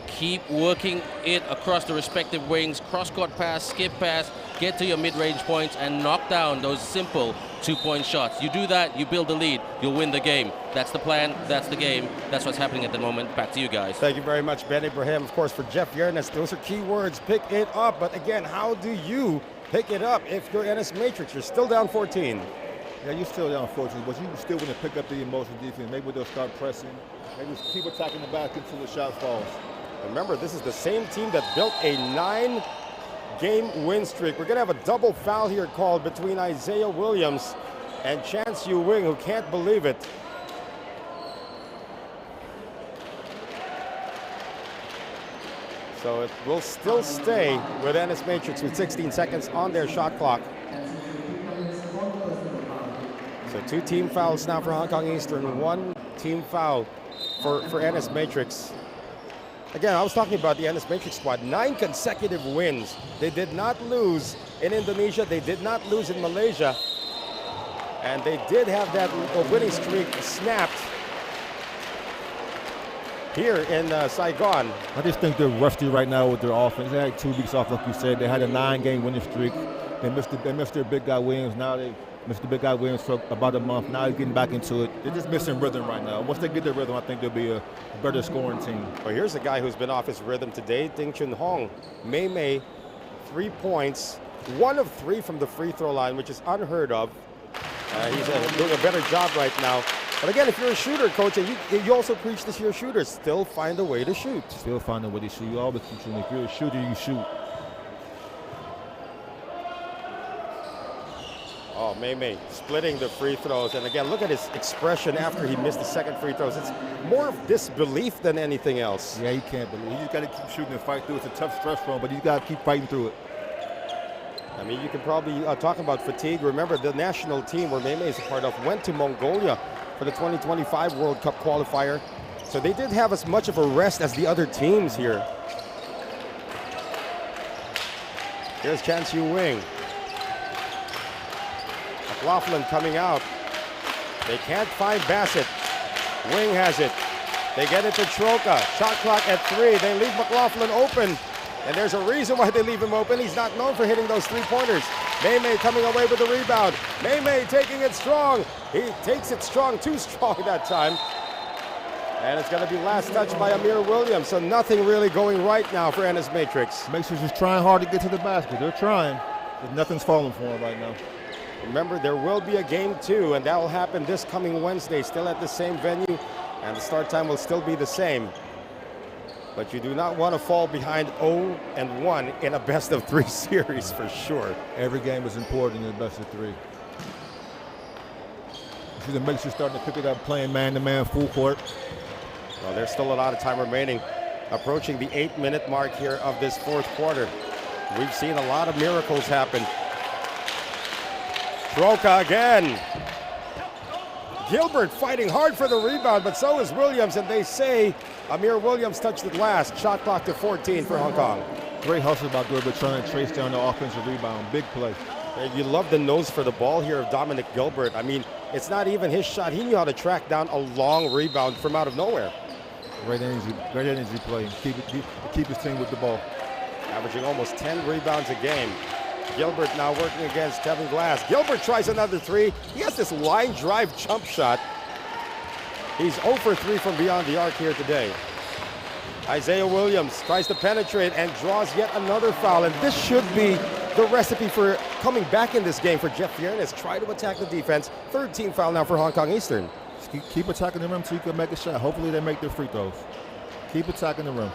keep working it across the respective wings, cross-court pass, skip pass, get to your mid-range points, and knock down those simple two-point shots. You do that, you build a lead, you'll win the game. That's the plan, that's the game, that's what's happening at the moment. Back to you guys. Thank you very much, Ben Ibrahim. Of course, for Jeff Viernes, those are key words, pick it up. But again, how do you pick it up if you're Ennis Matrix? You're still down 14. Yeah, you're still down 14, but you still want to pick up the emotional defense. Maybe they'll start pressing. Maybe keep attacking the basket until the shot falls. Remember, this is the same team that built a 9-game win streak. We're going to have a double foul here called between Isaiah Williams and Chance Yu Wing, who can't believe it. So it will still stay with Ennis Matrix with 16 seconds on their shot clock. So 2 team fouls now for Hong Kong Eastern, 1 team foul for Ennis Matrix. Again, I was talking about the Ennis Matrix squad. 9 consecutive wins. They did not lose in Indonesia. They did not lose in Malaysia. And they did have that winning streak snapped here in Saigon. I just think they're rusty right now with their offense. They had 2 weeks off, like you said. They had a 9-game winning streak. They missed their big guy Williams. Now they missed the big guy Williams for about a month. Now he's getting back into it. They're just missing rhythm right now. Once they get their rhythm, I think they'll be a better scoring team. Well, here's a guy who's been off his rhythm today, Ding Chun Hong. May, 3 points, 1 of 3 from the free throw line, which is unheard of. He's doing a better job right now. But again, if you're a shooter, coach, and you also preach this to your shooters, still find a way to shoot. Still find a way to shoot. You always keep shooting. If you're a shooter, you shoot. Oh, May splitting the free throws. And again, look at his expression after he missed the second free throws. It's more of disbelief than anything else. Yeah, he can't believe. You just got to keep shooting and fight through. It's a tough stretch for him, but you got to keep fighting through it. I mean, you can probably talk about fatigue. Remember, the national team where May is a part of went to Mongolia for the 2025 World Cup qualifier. So they did have as much of a rest as the other teams here. Here's Chance Yu Wing. McLaughlin coming out. They can't find Bassett. Wing has it. They get it to Troca. Shot clock at 3. They leave McLaughlin open. And there's a reason why they leave him open. He's not known for hitting those 3-pointers. May coming away with the rebound. May taking it strong. He takes it strong, too strong that time. And it's going to be last touch by Amir Williams. So nothing really going right now for Ennis Matrix. Matrix is trying hard to get to the basket. They're trying, but nothing's falling for them right now. Remember, there will be a game 2, and that will happen this coming Wednesday, still at the same venue, and the start time will still be the same. But you do not want to fall behind 0-1 in a best-of-3 series for sure. Every game is important in the best-of-3. You see the Matrix starting to pick it up, playing man-to-man full court. Well, there's still a lot of time remaining, approaching the 8-minute mark here of this fourth quarter. We've seen a lot of miracles happen. Troca again. Gilbert fighting hard for the rebound, but so is Williams, and they say Amir Williams touched it last. Shot clock to 14 for Hong Kong. Great hustle by Gilbert trying to trace down the offensive rebound. Big play. And you love the nose for the ball here of Dominic Gilbert. I mean, it's not even his shot. He knew how to track down a long rebound from out of nowhere. Great energy play. Keep his team with the ball. Averaging almost 10 rebounds a game. Gilbert now working against Tevin Glass. Gilbert tries another three. He has this line drive jump shot. He's 0 for 3 from beyond the arc here today. Isaiah Williams tries to penetrate and draws yet another foul. And this should be the recipe for coming back in this game for Jeff Fiernes. Try to attack the defense. Third team foul now for Hong Kong Eastern. Keep attacking the rim so you can make a shot. Hopefully they make their free throws. Keep attacking the rim.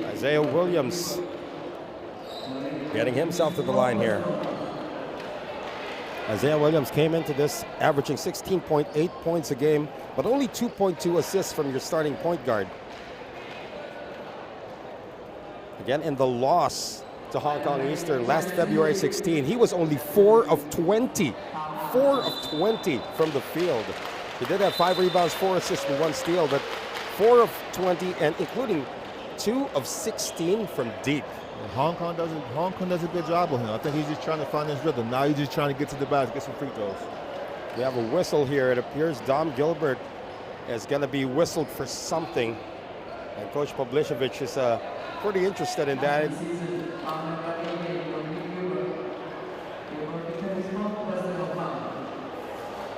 Isaiah Williams getting himself to the line here. Isaiah Williams came into this averaging 16.8 points a game, but only 2.2 assists from your starting point guard. Again, in the loss to Hong Kong Eastern last February 16, he was only 4 of 20. 4 of 20 from the field. He did have 5 rebounds, 4 assists, and 1 steal, but 4 of 20, and including 2 of 16 from deep. Hong Kong does a good job of him. I think he's just trying to find his rhythm. Now he's just trying to get to the basket, get some free throws. We have a whistle here. It appears Dom Gilbert is going to be whistled for something. And Coach Pavlicevic is pretty interested in that.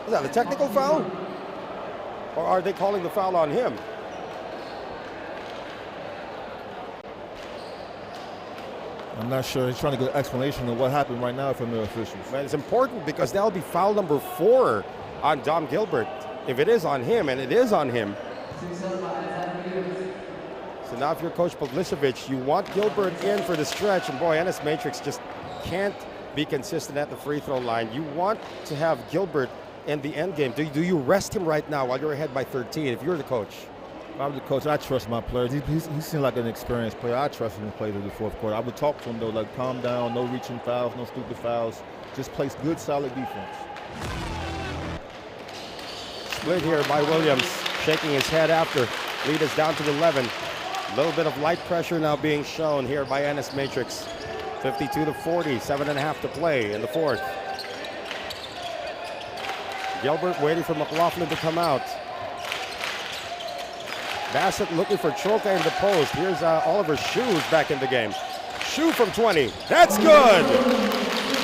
Is that a technical foul? Or are they calling the foul on him? I'm not sure. He's trying to get an explanation of what happened right now from the officials. But it's important because that'll be foul number 4 on Dom Gilbert. If it is on him, and it is on him. So now if you're Coach Pavlicevic, you want Gilbert in for the stretch. And boy, NS Matrix just can't be consistent at the free throw line. You want to have Gilbert in the end game. Do you rest him right now while you're ahead by 13 if you're the coach? If I'm the coach, I trust my players. He seems like an experienced player. I trust him to play to the fourth quarter. I would talk to him, though, like, calm down, no reaching fouls, no stupid fouls. Just play good, solid defense. Split here by Williams, shaking his head after. Lead is down to 11. A little bit of light pressure now being shown here by NS Matrix. 52-40, 7.5 to play in the fourth. Gilbert waiting for McLaughlin to come out. Bassett looking for Troca in the post. Here's Oliver Shoes back in the game. Shoe from 20. That's good.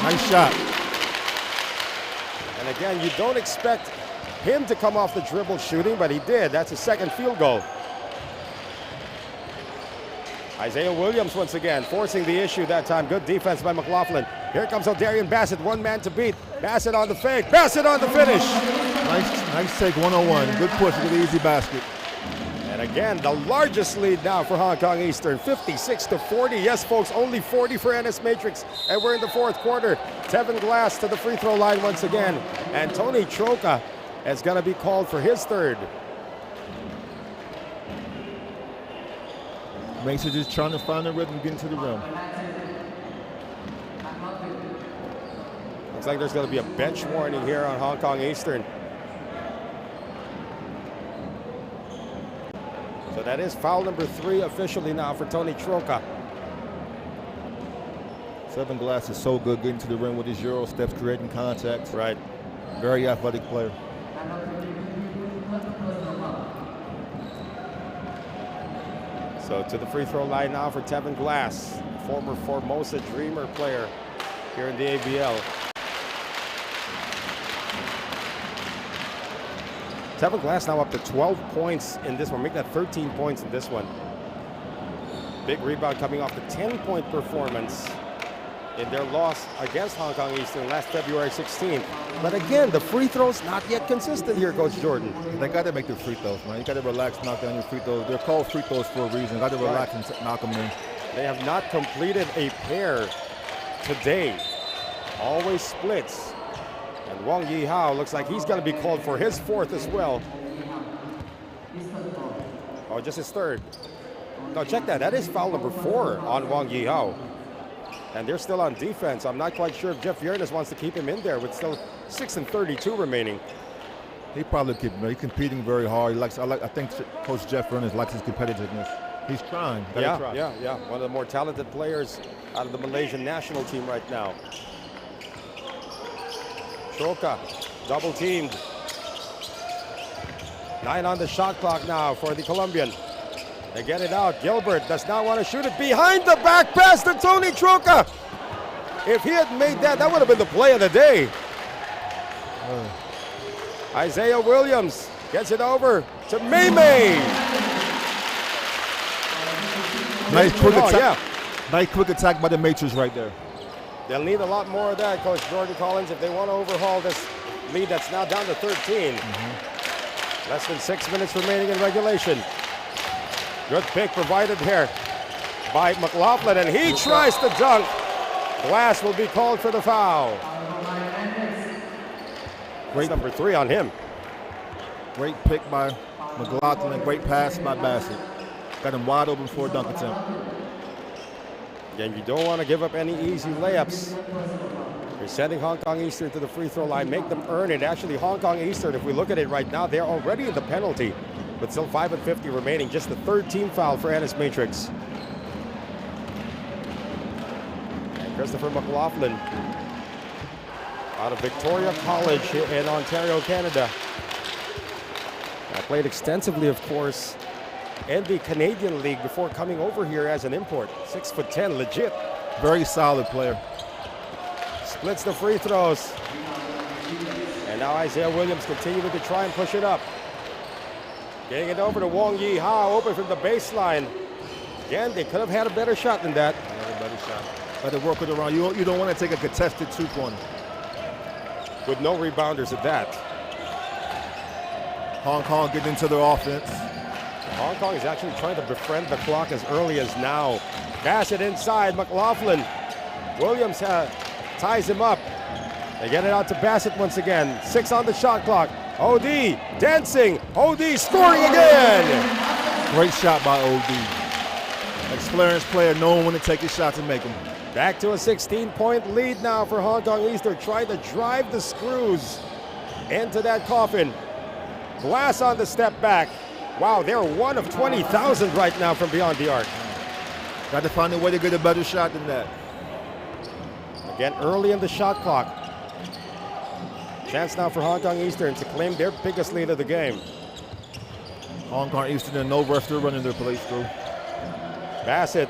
Nice shot. And again, you don't expect him to come off the dribble shooting, but he did. That's his second field goal. Isaiah Williams once again forcing the issue that time. Good defense by McLaughlin. Here comes O'Darian Bassett, one man to beat. Bassett on the fake. Bassett on the finish. Nice take, 1-on-1. Good push with the easy basket. And again, the largest lead now for Hong Kong Eastern, 56-40. Yes, folks, only 40 for NS Matrix, and we're in the fourth quarter. Tevin Glass to the free throw line once again, and Tony Troca is going to be called for his third. Mason just trying to find the rhythm, getting to the rim. Looks like there's going to be a bench warning here on Hong Kong Eastern. So that is foul number 3 officially now for Tony Troca. Tevin Glass is so good getting to the rim with his Euro steps, creating contact. Right. Very athletic player. So to the free throw line now for Tevin Glass, former Formosa Dreamer player here in the ABL. Tevin Glass now up to 12 points in this one, making that 13 points in this one. Big rebound coming off the 10-point performance in their loss against Hong Kong Eastern last February 16th. But again, the free throws not yet consistent here, Coach Jordan. They got to make their free throws, man. You got to relax, knock down your free throws. They're called free throws for a reason. Got to relax and knock them in. They have not completed a pair today. Always splits. And Wang Yihao looks like he's going to be called for his fourth as well. Oh, just his third. No, check that. That is foul number 4 on Wang Yihao. And they're still on defense. I'm not quite sure if Jeff Fiernes wants to keep him in there with still 6:32 remaining. He probably he's competing very hard. I think Coach Jeff Ernest likes his competitiveness. He's trying. Yeah. One of the more talented players out of the Malaysian national team right now. Shoka, double teamed. 9 on the shot clock now for the Colombian. They get it out. Gilbert does not want to shoot it. Behind the back pass to Tony Troca. If he had made that, that would have been the play of the day. Isaiah Williams gets it over to Maymay. Nice quick attack. Nice quick attack by the Matrix right there. They'll need a lot more of that, Coach Jordan Collins, if they want to overhaul this lead that's now down to 13. Less than 6 minutes remaining in regulation. Good pick provided here by McLaughlin, and he tries to dunk. Glass will be called for the foul. Great number 3 on him. Great pick by McLaughlin, great pass by Bassett. Got him wide open for a dunk attempt. Again, you don't want to give up any easy layups. You're sending Hong Kong Eastern to the free throw line. Make them earn it. Actually, Hong Kong Eastern, if we look at it right now, they're already in the penalty. But still 5:50 remaining. Just the third team foul for Ennis Matrix. And Christopher McLaughlin out of Victoria College in Ontario, Canada. Played extensively, of course, in the Canadian League before coming over here as an import. 6'10", legit. Very solid player. Splits the free throws. And now Isaiah Williams continuing to try and push it up. Getting it over to Wong Yi Hao, open from the baseline. Again, they could have had a better shot than that. A better shot. Let it work it around. You don't want to take a contested two-pointer. With no rebounders at that. Hong Kong getting into their offense. Hong Kong is actually trying to befriend the clock as early as now. Bassett inside, McLaughlin. Williams ties him up. They get it out to Bassett once again. 6 on the shot clock. OD dancing. OD scoring again. Great shot by OD. Experienced player knowing when to take his shots and make them. Back to a 16-point lead now for Hong Kong Eastern. Trying to drive the screws into that coffin. Glass on the step back. Wow, they're 1 of 20,000 right now from beyond the arc. Got to find a way to get a better shot than that. Again, early in the shot clock. Chance now for Hong Kong Eastern to claim their biggest lead of the game. Hong Kong Eastern and no ref still running their place through. Bassett.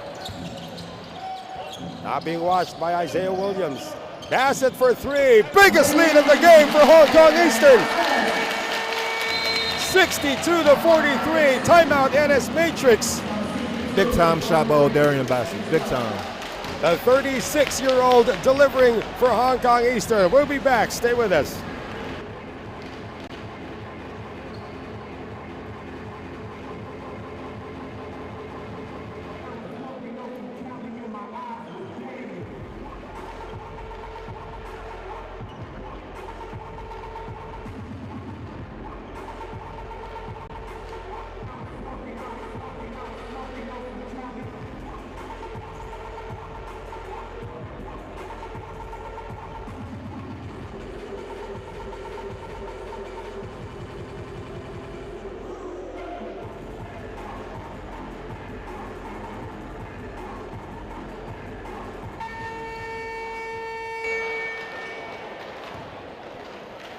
Not being watched by Isaiah Williams. Bassett for 3. Biggest lead of the game for Hong Kong Eastern. 62-43. Timeout, Ennis Matrix. Big time shot by Darian Bassett. Big time. The 36-year-old delivering for Hong Kong Eastern. We'll be back. Stay with us.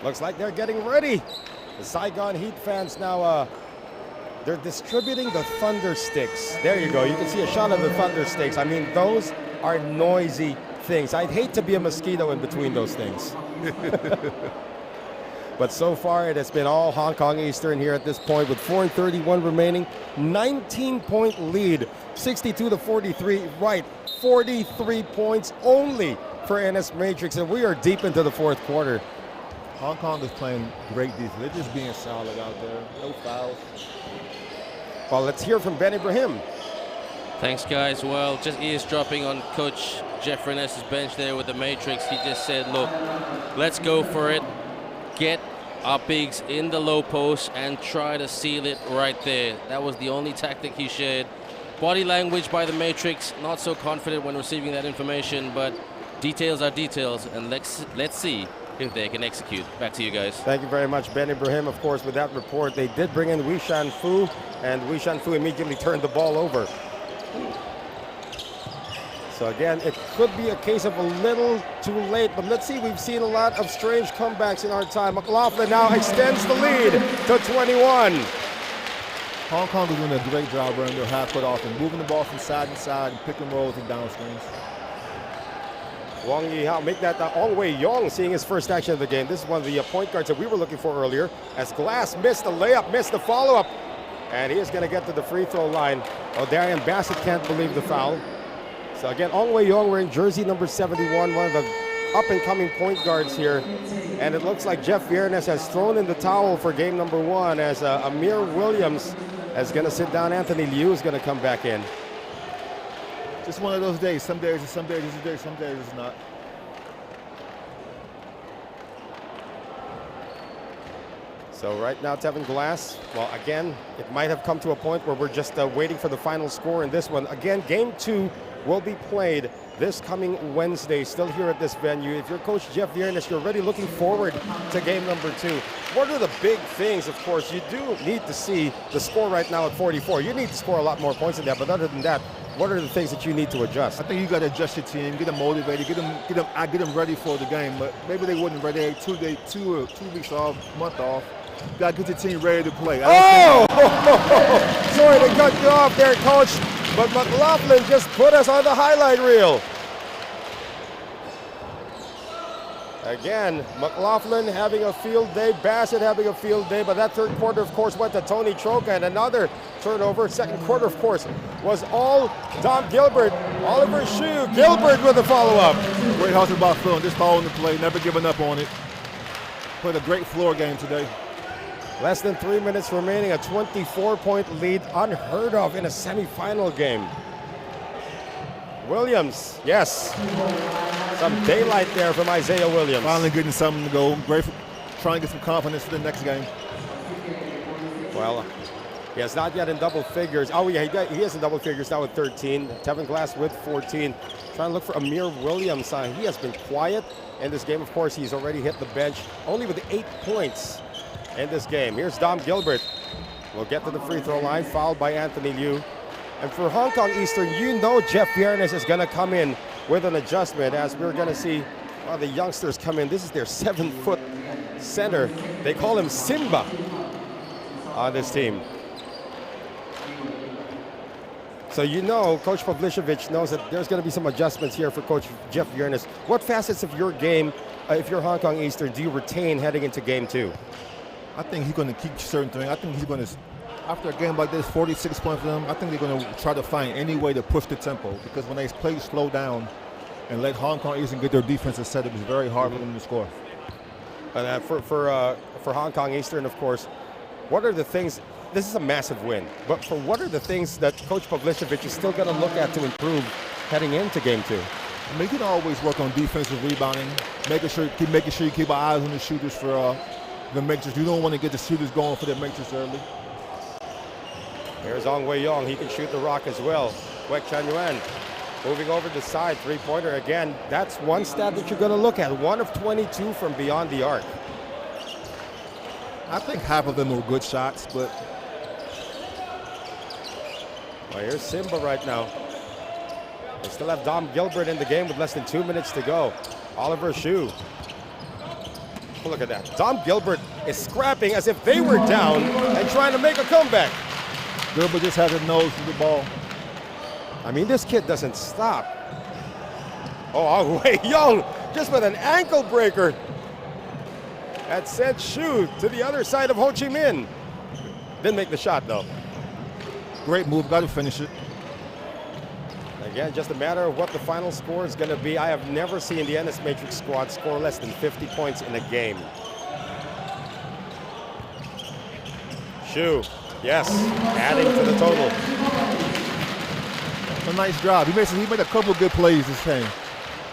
Looks like they're getting ready. The Saigon Heat fans now, they're distributing the thunder sticks. There you go. You can see a shot of the thunder sticks. I mean, those are noisy things. I'd hate to be a mosquito in between those things. But so far, it has been all Hong Kong Eastern here at this point with 4:31 remaining. 19-point lead, 62-43. Right, 43 points only for Ennis Matrix, and we are deep into the fourth quarter. Hong Kong is playing great defense. They're just being solid out there. No fouls. Well, let's hear from Ben Ibrahim. Thanks, guys. Well, just eavesdropping on Coach Jeff Reness's bench there with the Matrix. He just said, look, let's go for it. Get our bigs in the low post and try to seal it right there. That was the only tactic he shared. Body language by the Matrix, not so confident when receiving that information, but details are details, and let's see if they can execute. Back to you guys. Thank you very much, Ben Ibrahim. Of course, with that report, they did bring in Wei Shan Fu, and Wei Shan Fu immediately turned the ball over. So again, it could be a case of a little too late, but let's see. We've seen a lot of strange comebacks in our time. McLaughlin now extends the lead to 21. Hong Kong is doing a great job running their half-court offense, moving the ball from side to side and pick and rolls and down screens. Wang Yihao make that Ong Wei Yong seeing his first action of the game. This is one of the point guards that we were looking for earlier, as Glass missed the layup, missed the follow-up, and he is going to get to the free throw line. Oh, Darian Bassett can't believe the foul. So again, Ong Wei Yong wearing jersey number 71, one of the up-and-coming point guards here. And it looks like Jeff Viernes has thrown in the towel for game number 1, as Amir Williams is going to sit down. Anthony Liu is going to come back in. Just one of those days. Some days it's some days it's a day, some days it's not. So right now, Tevin Glass, well, again, it might have come to a point where we're just waiting for the final score in this one. Again, game 2 will be played this coming Wednesday, still here at this venue. If you're Coach Jeff Viernes, you're already looking forward to game number 2. What are the big things? Of course, you do need to see the score right now at 44. You need to score a lot more points than that, but other than that, what are the things that you need to adjust? I think you got to adjust your team, get them motivated, get them ready for the game. But maybe they wouldn't ready. 2 weeks off, month off. You got to get your team ready to play. Oh! Sorry to cut you off there, Coach, but McLaughlin just put us on the highlight reel. Again, McLaughlin having a field day, Bassett having a field day, but that third quarter, of course, went to Tony Troca, and another turnover. Second quarter, of course, was all Dom Gilbert. Oliver Shue, Gilbert with a follow-up. Great hustle by Phil, just following the play, never giving up on it. Played a great floor game today. Less than 3 minutes remaining, a 24-point lead, unheard of in a semifinal game. Williams, yes. Some daylight there from Isaiah Williams. Finally getting something to go. Great for trying to get some confidence for the next game. Well, he is not yet in double figures. Oh, yeah, he is in double figures now with 13. Tevin Glass with 14. Trying to look for Amir Williams. He has been quiet in this game. Of course, he's already hit the bench, only with 8 points in this game. Here's Dom Gilbert. We'll get to the free throw line, fouled by Anthony Liu. And for Hong Kong Eastern, you know Jeff Viernes is going to come in with an adjustment, as we're going to see the youngsters come in. This is their 7-foot center. They call him Simba on this team. So you know Coach Pavlicevic knows that there's going to be some adjustments here for Coach Jeff Viernes. What facets of your game, if you're Hong Kong Eastern, do you retain heading into game 2? I think he's going to keep certain things. I think he's going to, after a game like this, 46 points for them, I think they're going to try to find any way to push the tempo, because when they play slow down and let Hong Kong Eastern get their defensive setup, it's very hard for them to score. And for Hong Kong Eastern, of course, what are the things? This is a massive win, but for what are the things that Coach Pavlicevic is still going to look at to improve heading into game 2? I mean, you can always work on defensive rebounding, making sure you keep our eyes on the shooters for the matrix. You don't want to get the shooters going for the matrix early. Here's Ong Wei Yong. He can shoot the rock as well. Kwek Chan Yuan moving over the side, three-pointer again. That's one stat that you're going to look at. 1 of 22 from beyond the arc. I think half of them were good shots, but well, here's Simba right now. They still have Dom Gilbert in the game with less than 2 minutes to go. Oliver Shue. Look at that. Dom Gilbert is scrapping as if they were down and trying to make a comeback. Gilbert just has a nose for the ball. I mean, this kid doesn't stop. Oh, Wei Young just with an ankle breaker. That sent Shue to the other side of Ho Chi Minh. Didn't make the shot, though. Great move. Got to finish it. Again, just a matter of what the final score is going to be. I have never seen the NS Matrix squad score less than 50 points in a game. Shue, yes, adding to the total. A nice job. He made a couple good plays this game.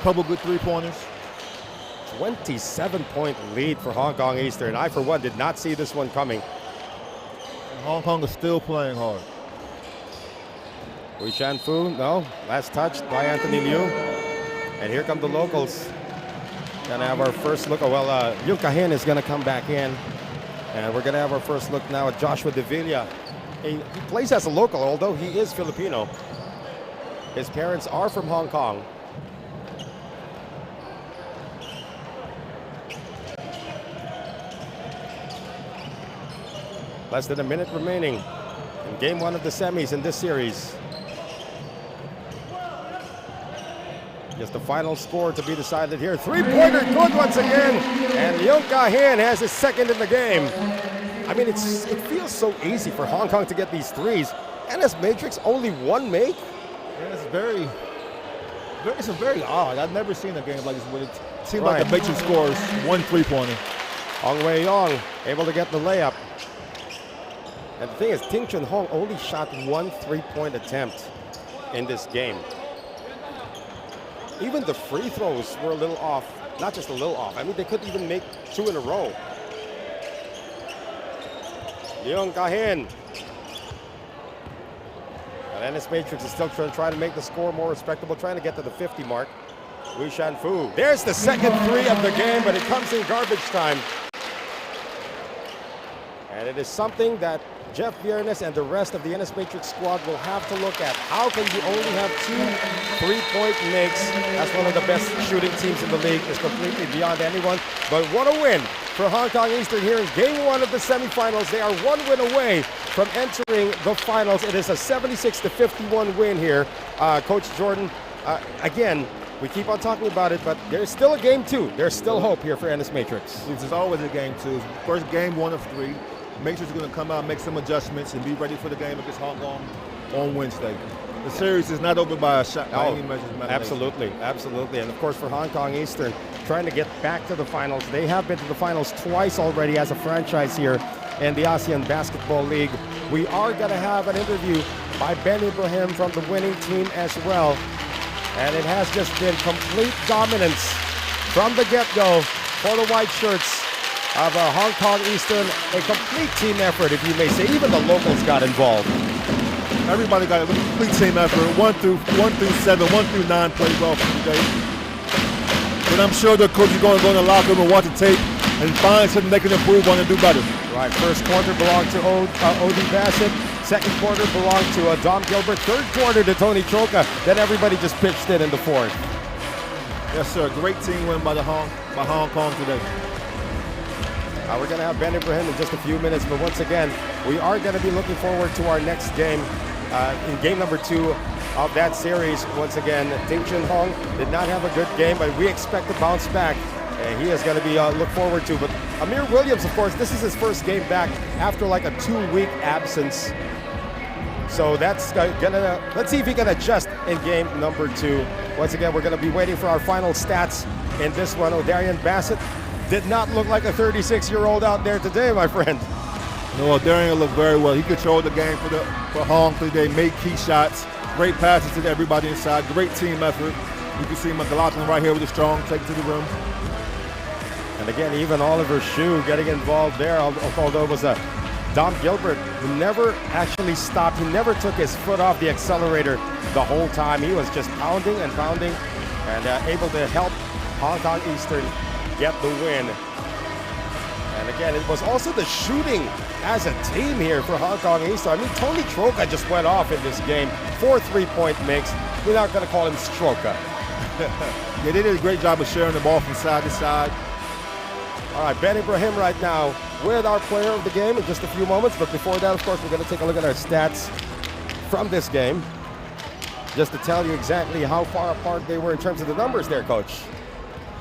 Couple good three-pointers. 27-point lead for Hong Kong Eastern. I, for one, did not see this one coming. And Hong Kong is still playing hard. Wei Shan Fu, no. Last touch by Anthony Liu. And here come the locals. Gonna have our first look. Yung Kahin is gonna come back in. And we're gonna have our first look now at Joshua De Villa. He plays as a local, although he is Filipino. His parents are from Hong Kong. Less than a minute remaining in game one of the semis in this series. Just the final score to be decided here. Three-pointer good once again. And Yung Kahin has his second in the game. I mean, it feels so easy for Hong Kong to get these threes. NS Matrix only one make? Yeah, it's very odd. I've never seen a game like this where it seems Right. like the Matrix scores one three-pointer. Hong Wei-yong able to get the layup. And the thing is, Ting Chun Hong only shot one three-point attempt in this game. Even the free throws were a little off. Not just a little off. I mean, they couldn't even make two in a row. Yung Kahin. And NS Matrix is still trying to make the score more respectable, trying to get to the 50 mark. Wei Shan-fu. There's the second three of the game, but it comes in garbage time. And it is something that Jeff Viernes and the rest of the NS Matrix squad will have to look at. How can you only have two three-point makes? That's one of the best shooting teams in the league. It's completely beyond anyone. But what a win for Hong Kong Eastern here in game one of the semifinals. They are one win away from entering the finals. It is a 76-51 win here. Coach Jordan, again, we keep on talking about it, but there's still a game two. There's still hope here for NS Matrix. There's always a game two. First game one of three. Matrix is going to come out, make some adjustments, and be ready for the game against Hong Kong on Wednesday. The series is not over by a shot by any measure. Absolutely, absolutely. And of course for Hong Kong Eastern, trying to get back to the finals. They have been to the finals twice already as a franchise here in the ASEAN Basketball League. We are going to have an interview by Ben Ibrahim from the winning team as well. And it has just been complete dominance from the get-go for the white shirts of Hong Kong Eastern. A complete team effort, if you may say. Even the locals got involved. Everybody got a complete team effort. 1 through 7, 1 through 9 played well for today. But I'm sure the coach is going to go in the locker room and watch the tape and find something they can improve on and do better. Right, first quarter belonged to O.D. Bassett. Second quarter belonged to Dom Gilbert. Third quarter to Tony Troca. Then everybody just pitched in the fourth. Yes, sir. Great team win by Hong Kong today. We're going to have Ben Ibrahim in just a few minutes, but once again, we are going to be looking forward to our next game in game number 2 of that series. Once again, Ting Chun Hong did not have a good game, but we expect to bounce back. He is going to be look forward to. But Amir Williams, of course, this is his first game back after like a 2-week absence. So that's gonna, let's see if he can adjust in game number 2. Once again, we're going to be waiting for our final stats in this one. O'Darian Bassett did not look like a 36-year-old out there today, my friend. No, Darian looked very well. He controlled the game for Hong today, made key shots, great passes to everybody inside, great team effort. You can see McLaughlin right here with a strong take to the rim. And again, even Oliver Shue getting involved there, although it was Dom Gilbert who never actually stopped. He never took his foot off the accelerator the whole time. He was just pounding and pounding and able to help Hong Kong Eastern get the win. And again, it was also the shooting as a team here for Hong Kong Eastern. I mean, Tony Troca just went off in this game. 4 3-point makes. We're not going to call him Stroka. Yeah, they did a great job of sharing the ball from side to side. All right, Ben Ibrahim right now with our player of the game in just a few moments. But before that, of course, we're going to take a look at our stats from this game, just to tell you exactly how far apart they were in terms of the numbers there, Coach.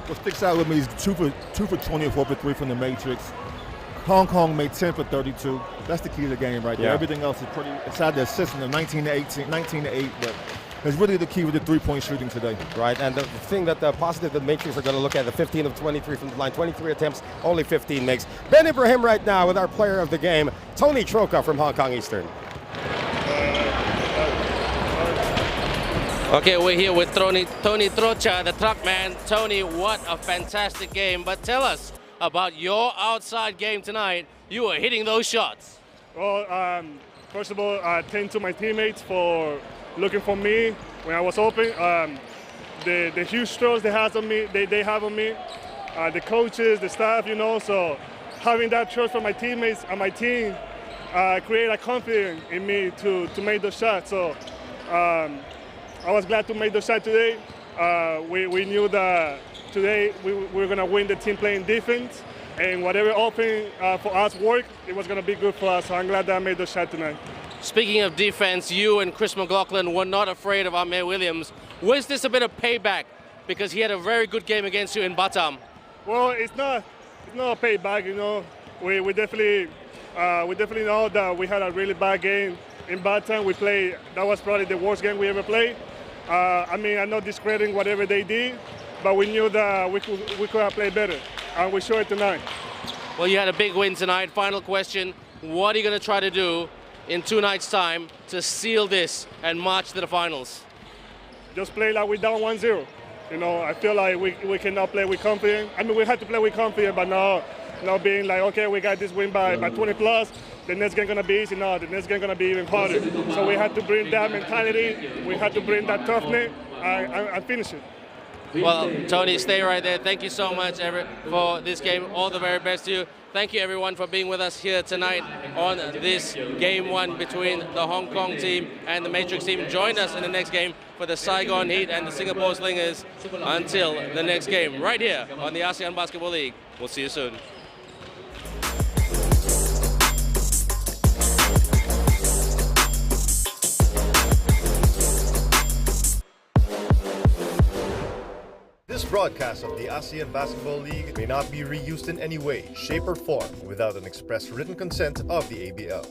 What sticks out with me is 2 for 20 and 4 for 3 from the Matrix. Hong Kong made 10 for 32. That's the key to the game right there. Yeah. Everything else is pretty, aside the assist of 19 to 18, 19 to 8, but it's really the key with the 3-point shooting today. Right, and the thing that the positive the Matrix are going to look at, the 15 of 23 from the line, 23 attempts, only 15 makes. Ben Ibrahim right now with our player of the game, Tony Troca from Hong Kong Eastern. Okay, we're here with Tony Troca, the truck man. Tony, what a fantastic game. But tell us about your outside game tonight. You were hitting those shots. Well, first of all, thank to my teammates for looking for me when I was open. The huge throws they have on me, the coaches, the staff, you know. So having that trust from my teammates and my team create a confidence in me to make those shots. So I was glad to make the shot today. We knew that today we were going to win the team playing defense, and whatever offense for us worked, it was going to be good for us. So I'm glad that I made the shot tonight. Speaking of defense, you and Chris McLaughlin were not afraid of Amir Williams. Was this a bit of payback because he had a very good game against you in Batam? Well, it's not a payback, you know. We definitely know that we had a really bad game in Batam. We played, that was probably the worst game we ever played. I mean, I'm not discrediting whatever they did, but we knew that we could have played better, and we showed it tonight. Well, you had a big win tonight. Final question, what are you going to try to do in 2 nights' time to seal this and march to the finals? Just play like we're down 1-0. You know, I feel like we cannot play with confidence. I mean, we had to play with confidence, but now being like, okay, we got this win by 20 plus, the next game gonna be easy. No, the next game gonna be even harder. So we had to bring that mentality, we had to bring that toughness and finish it. Well, Tony, stay right there. Thank you so much for this game. All the very best to you. Thank you, everyone, for being with us here tonight on this Game 1 between the Hong Kong team and the Matrix team. Join us in the next game for the Saigon Heat and the Singapore Slingers. Until the next game, right here on the ASEAN Basketball League. We'll see you soon. This broadcast of the ASEAN Basketball League may not be reused in any way, shape, or form without an express written consent of the ABL.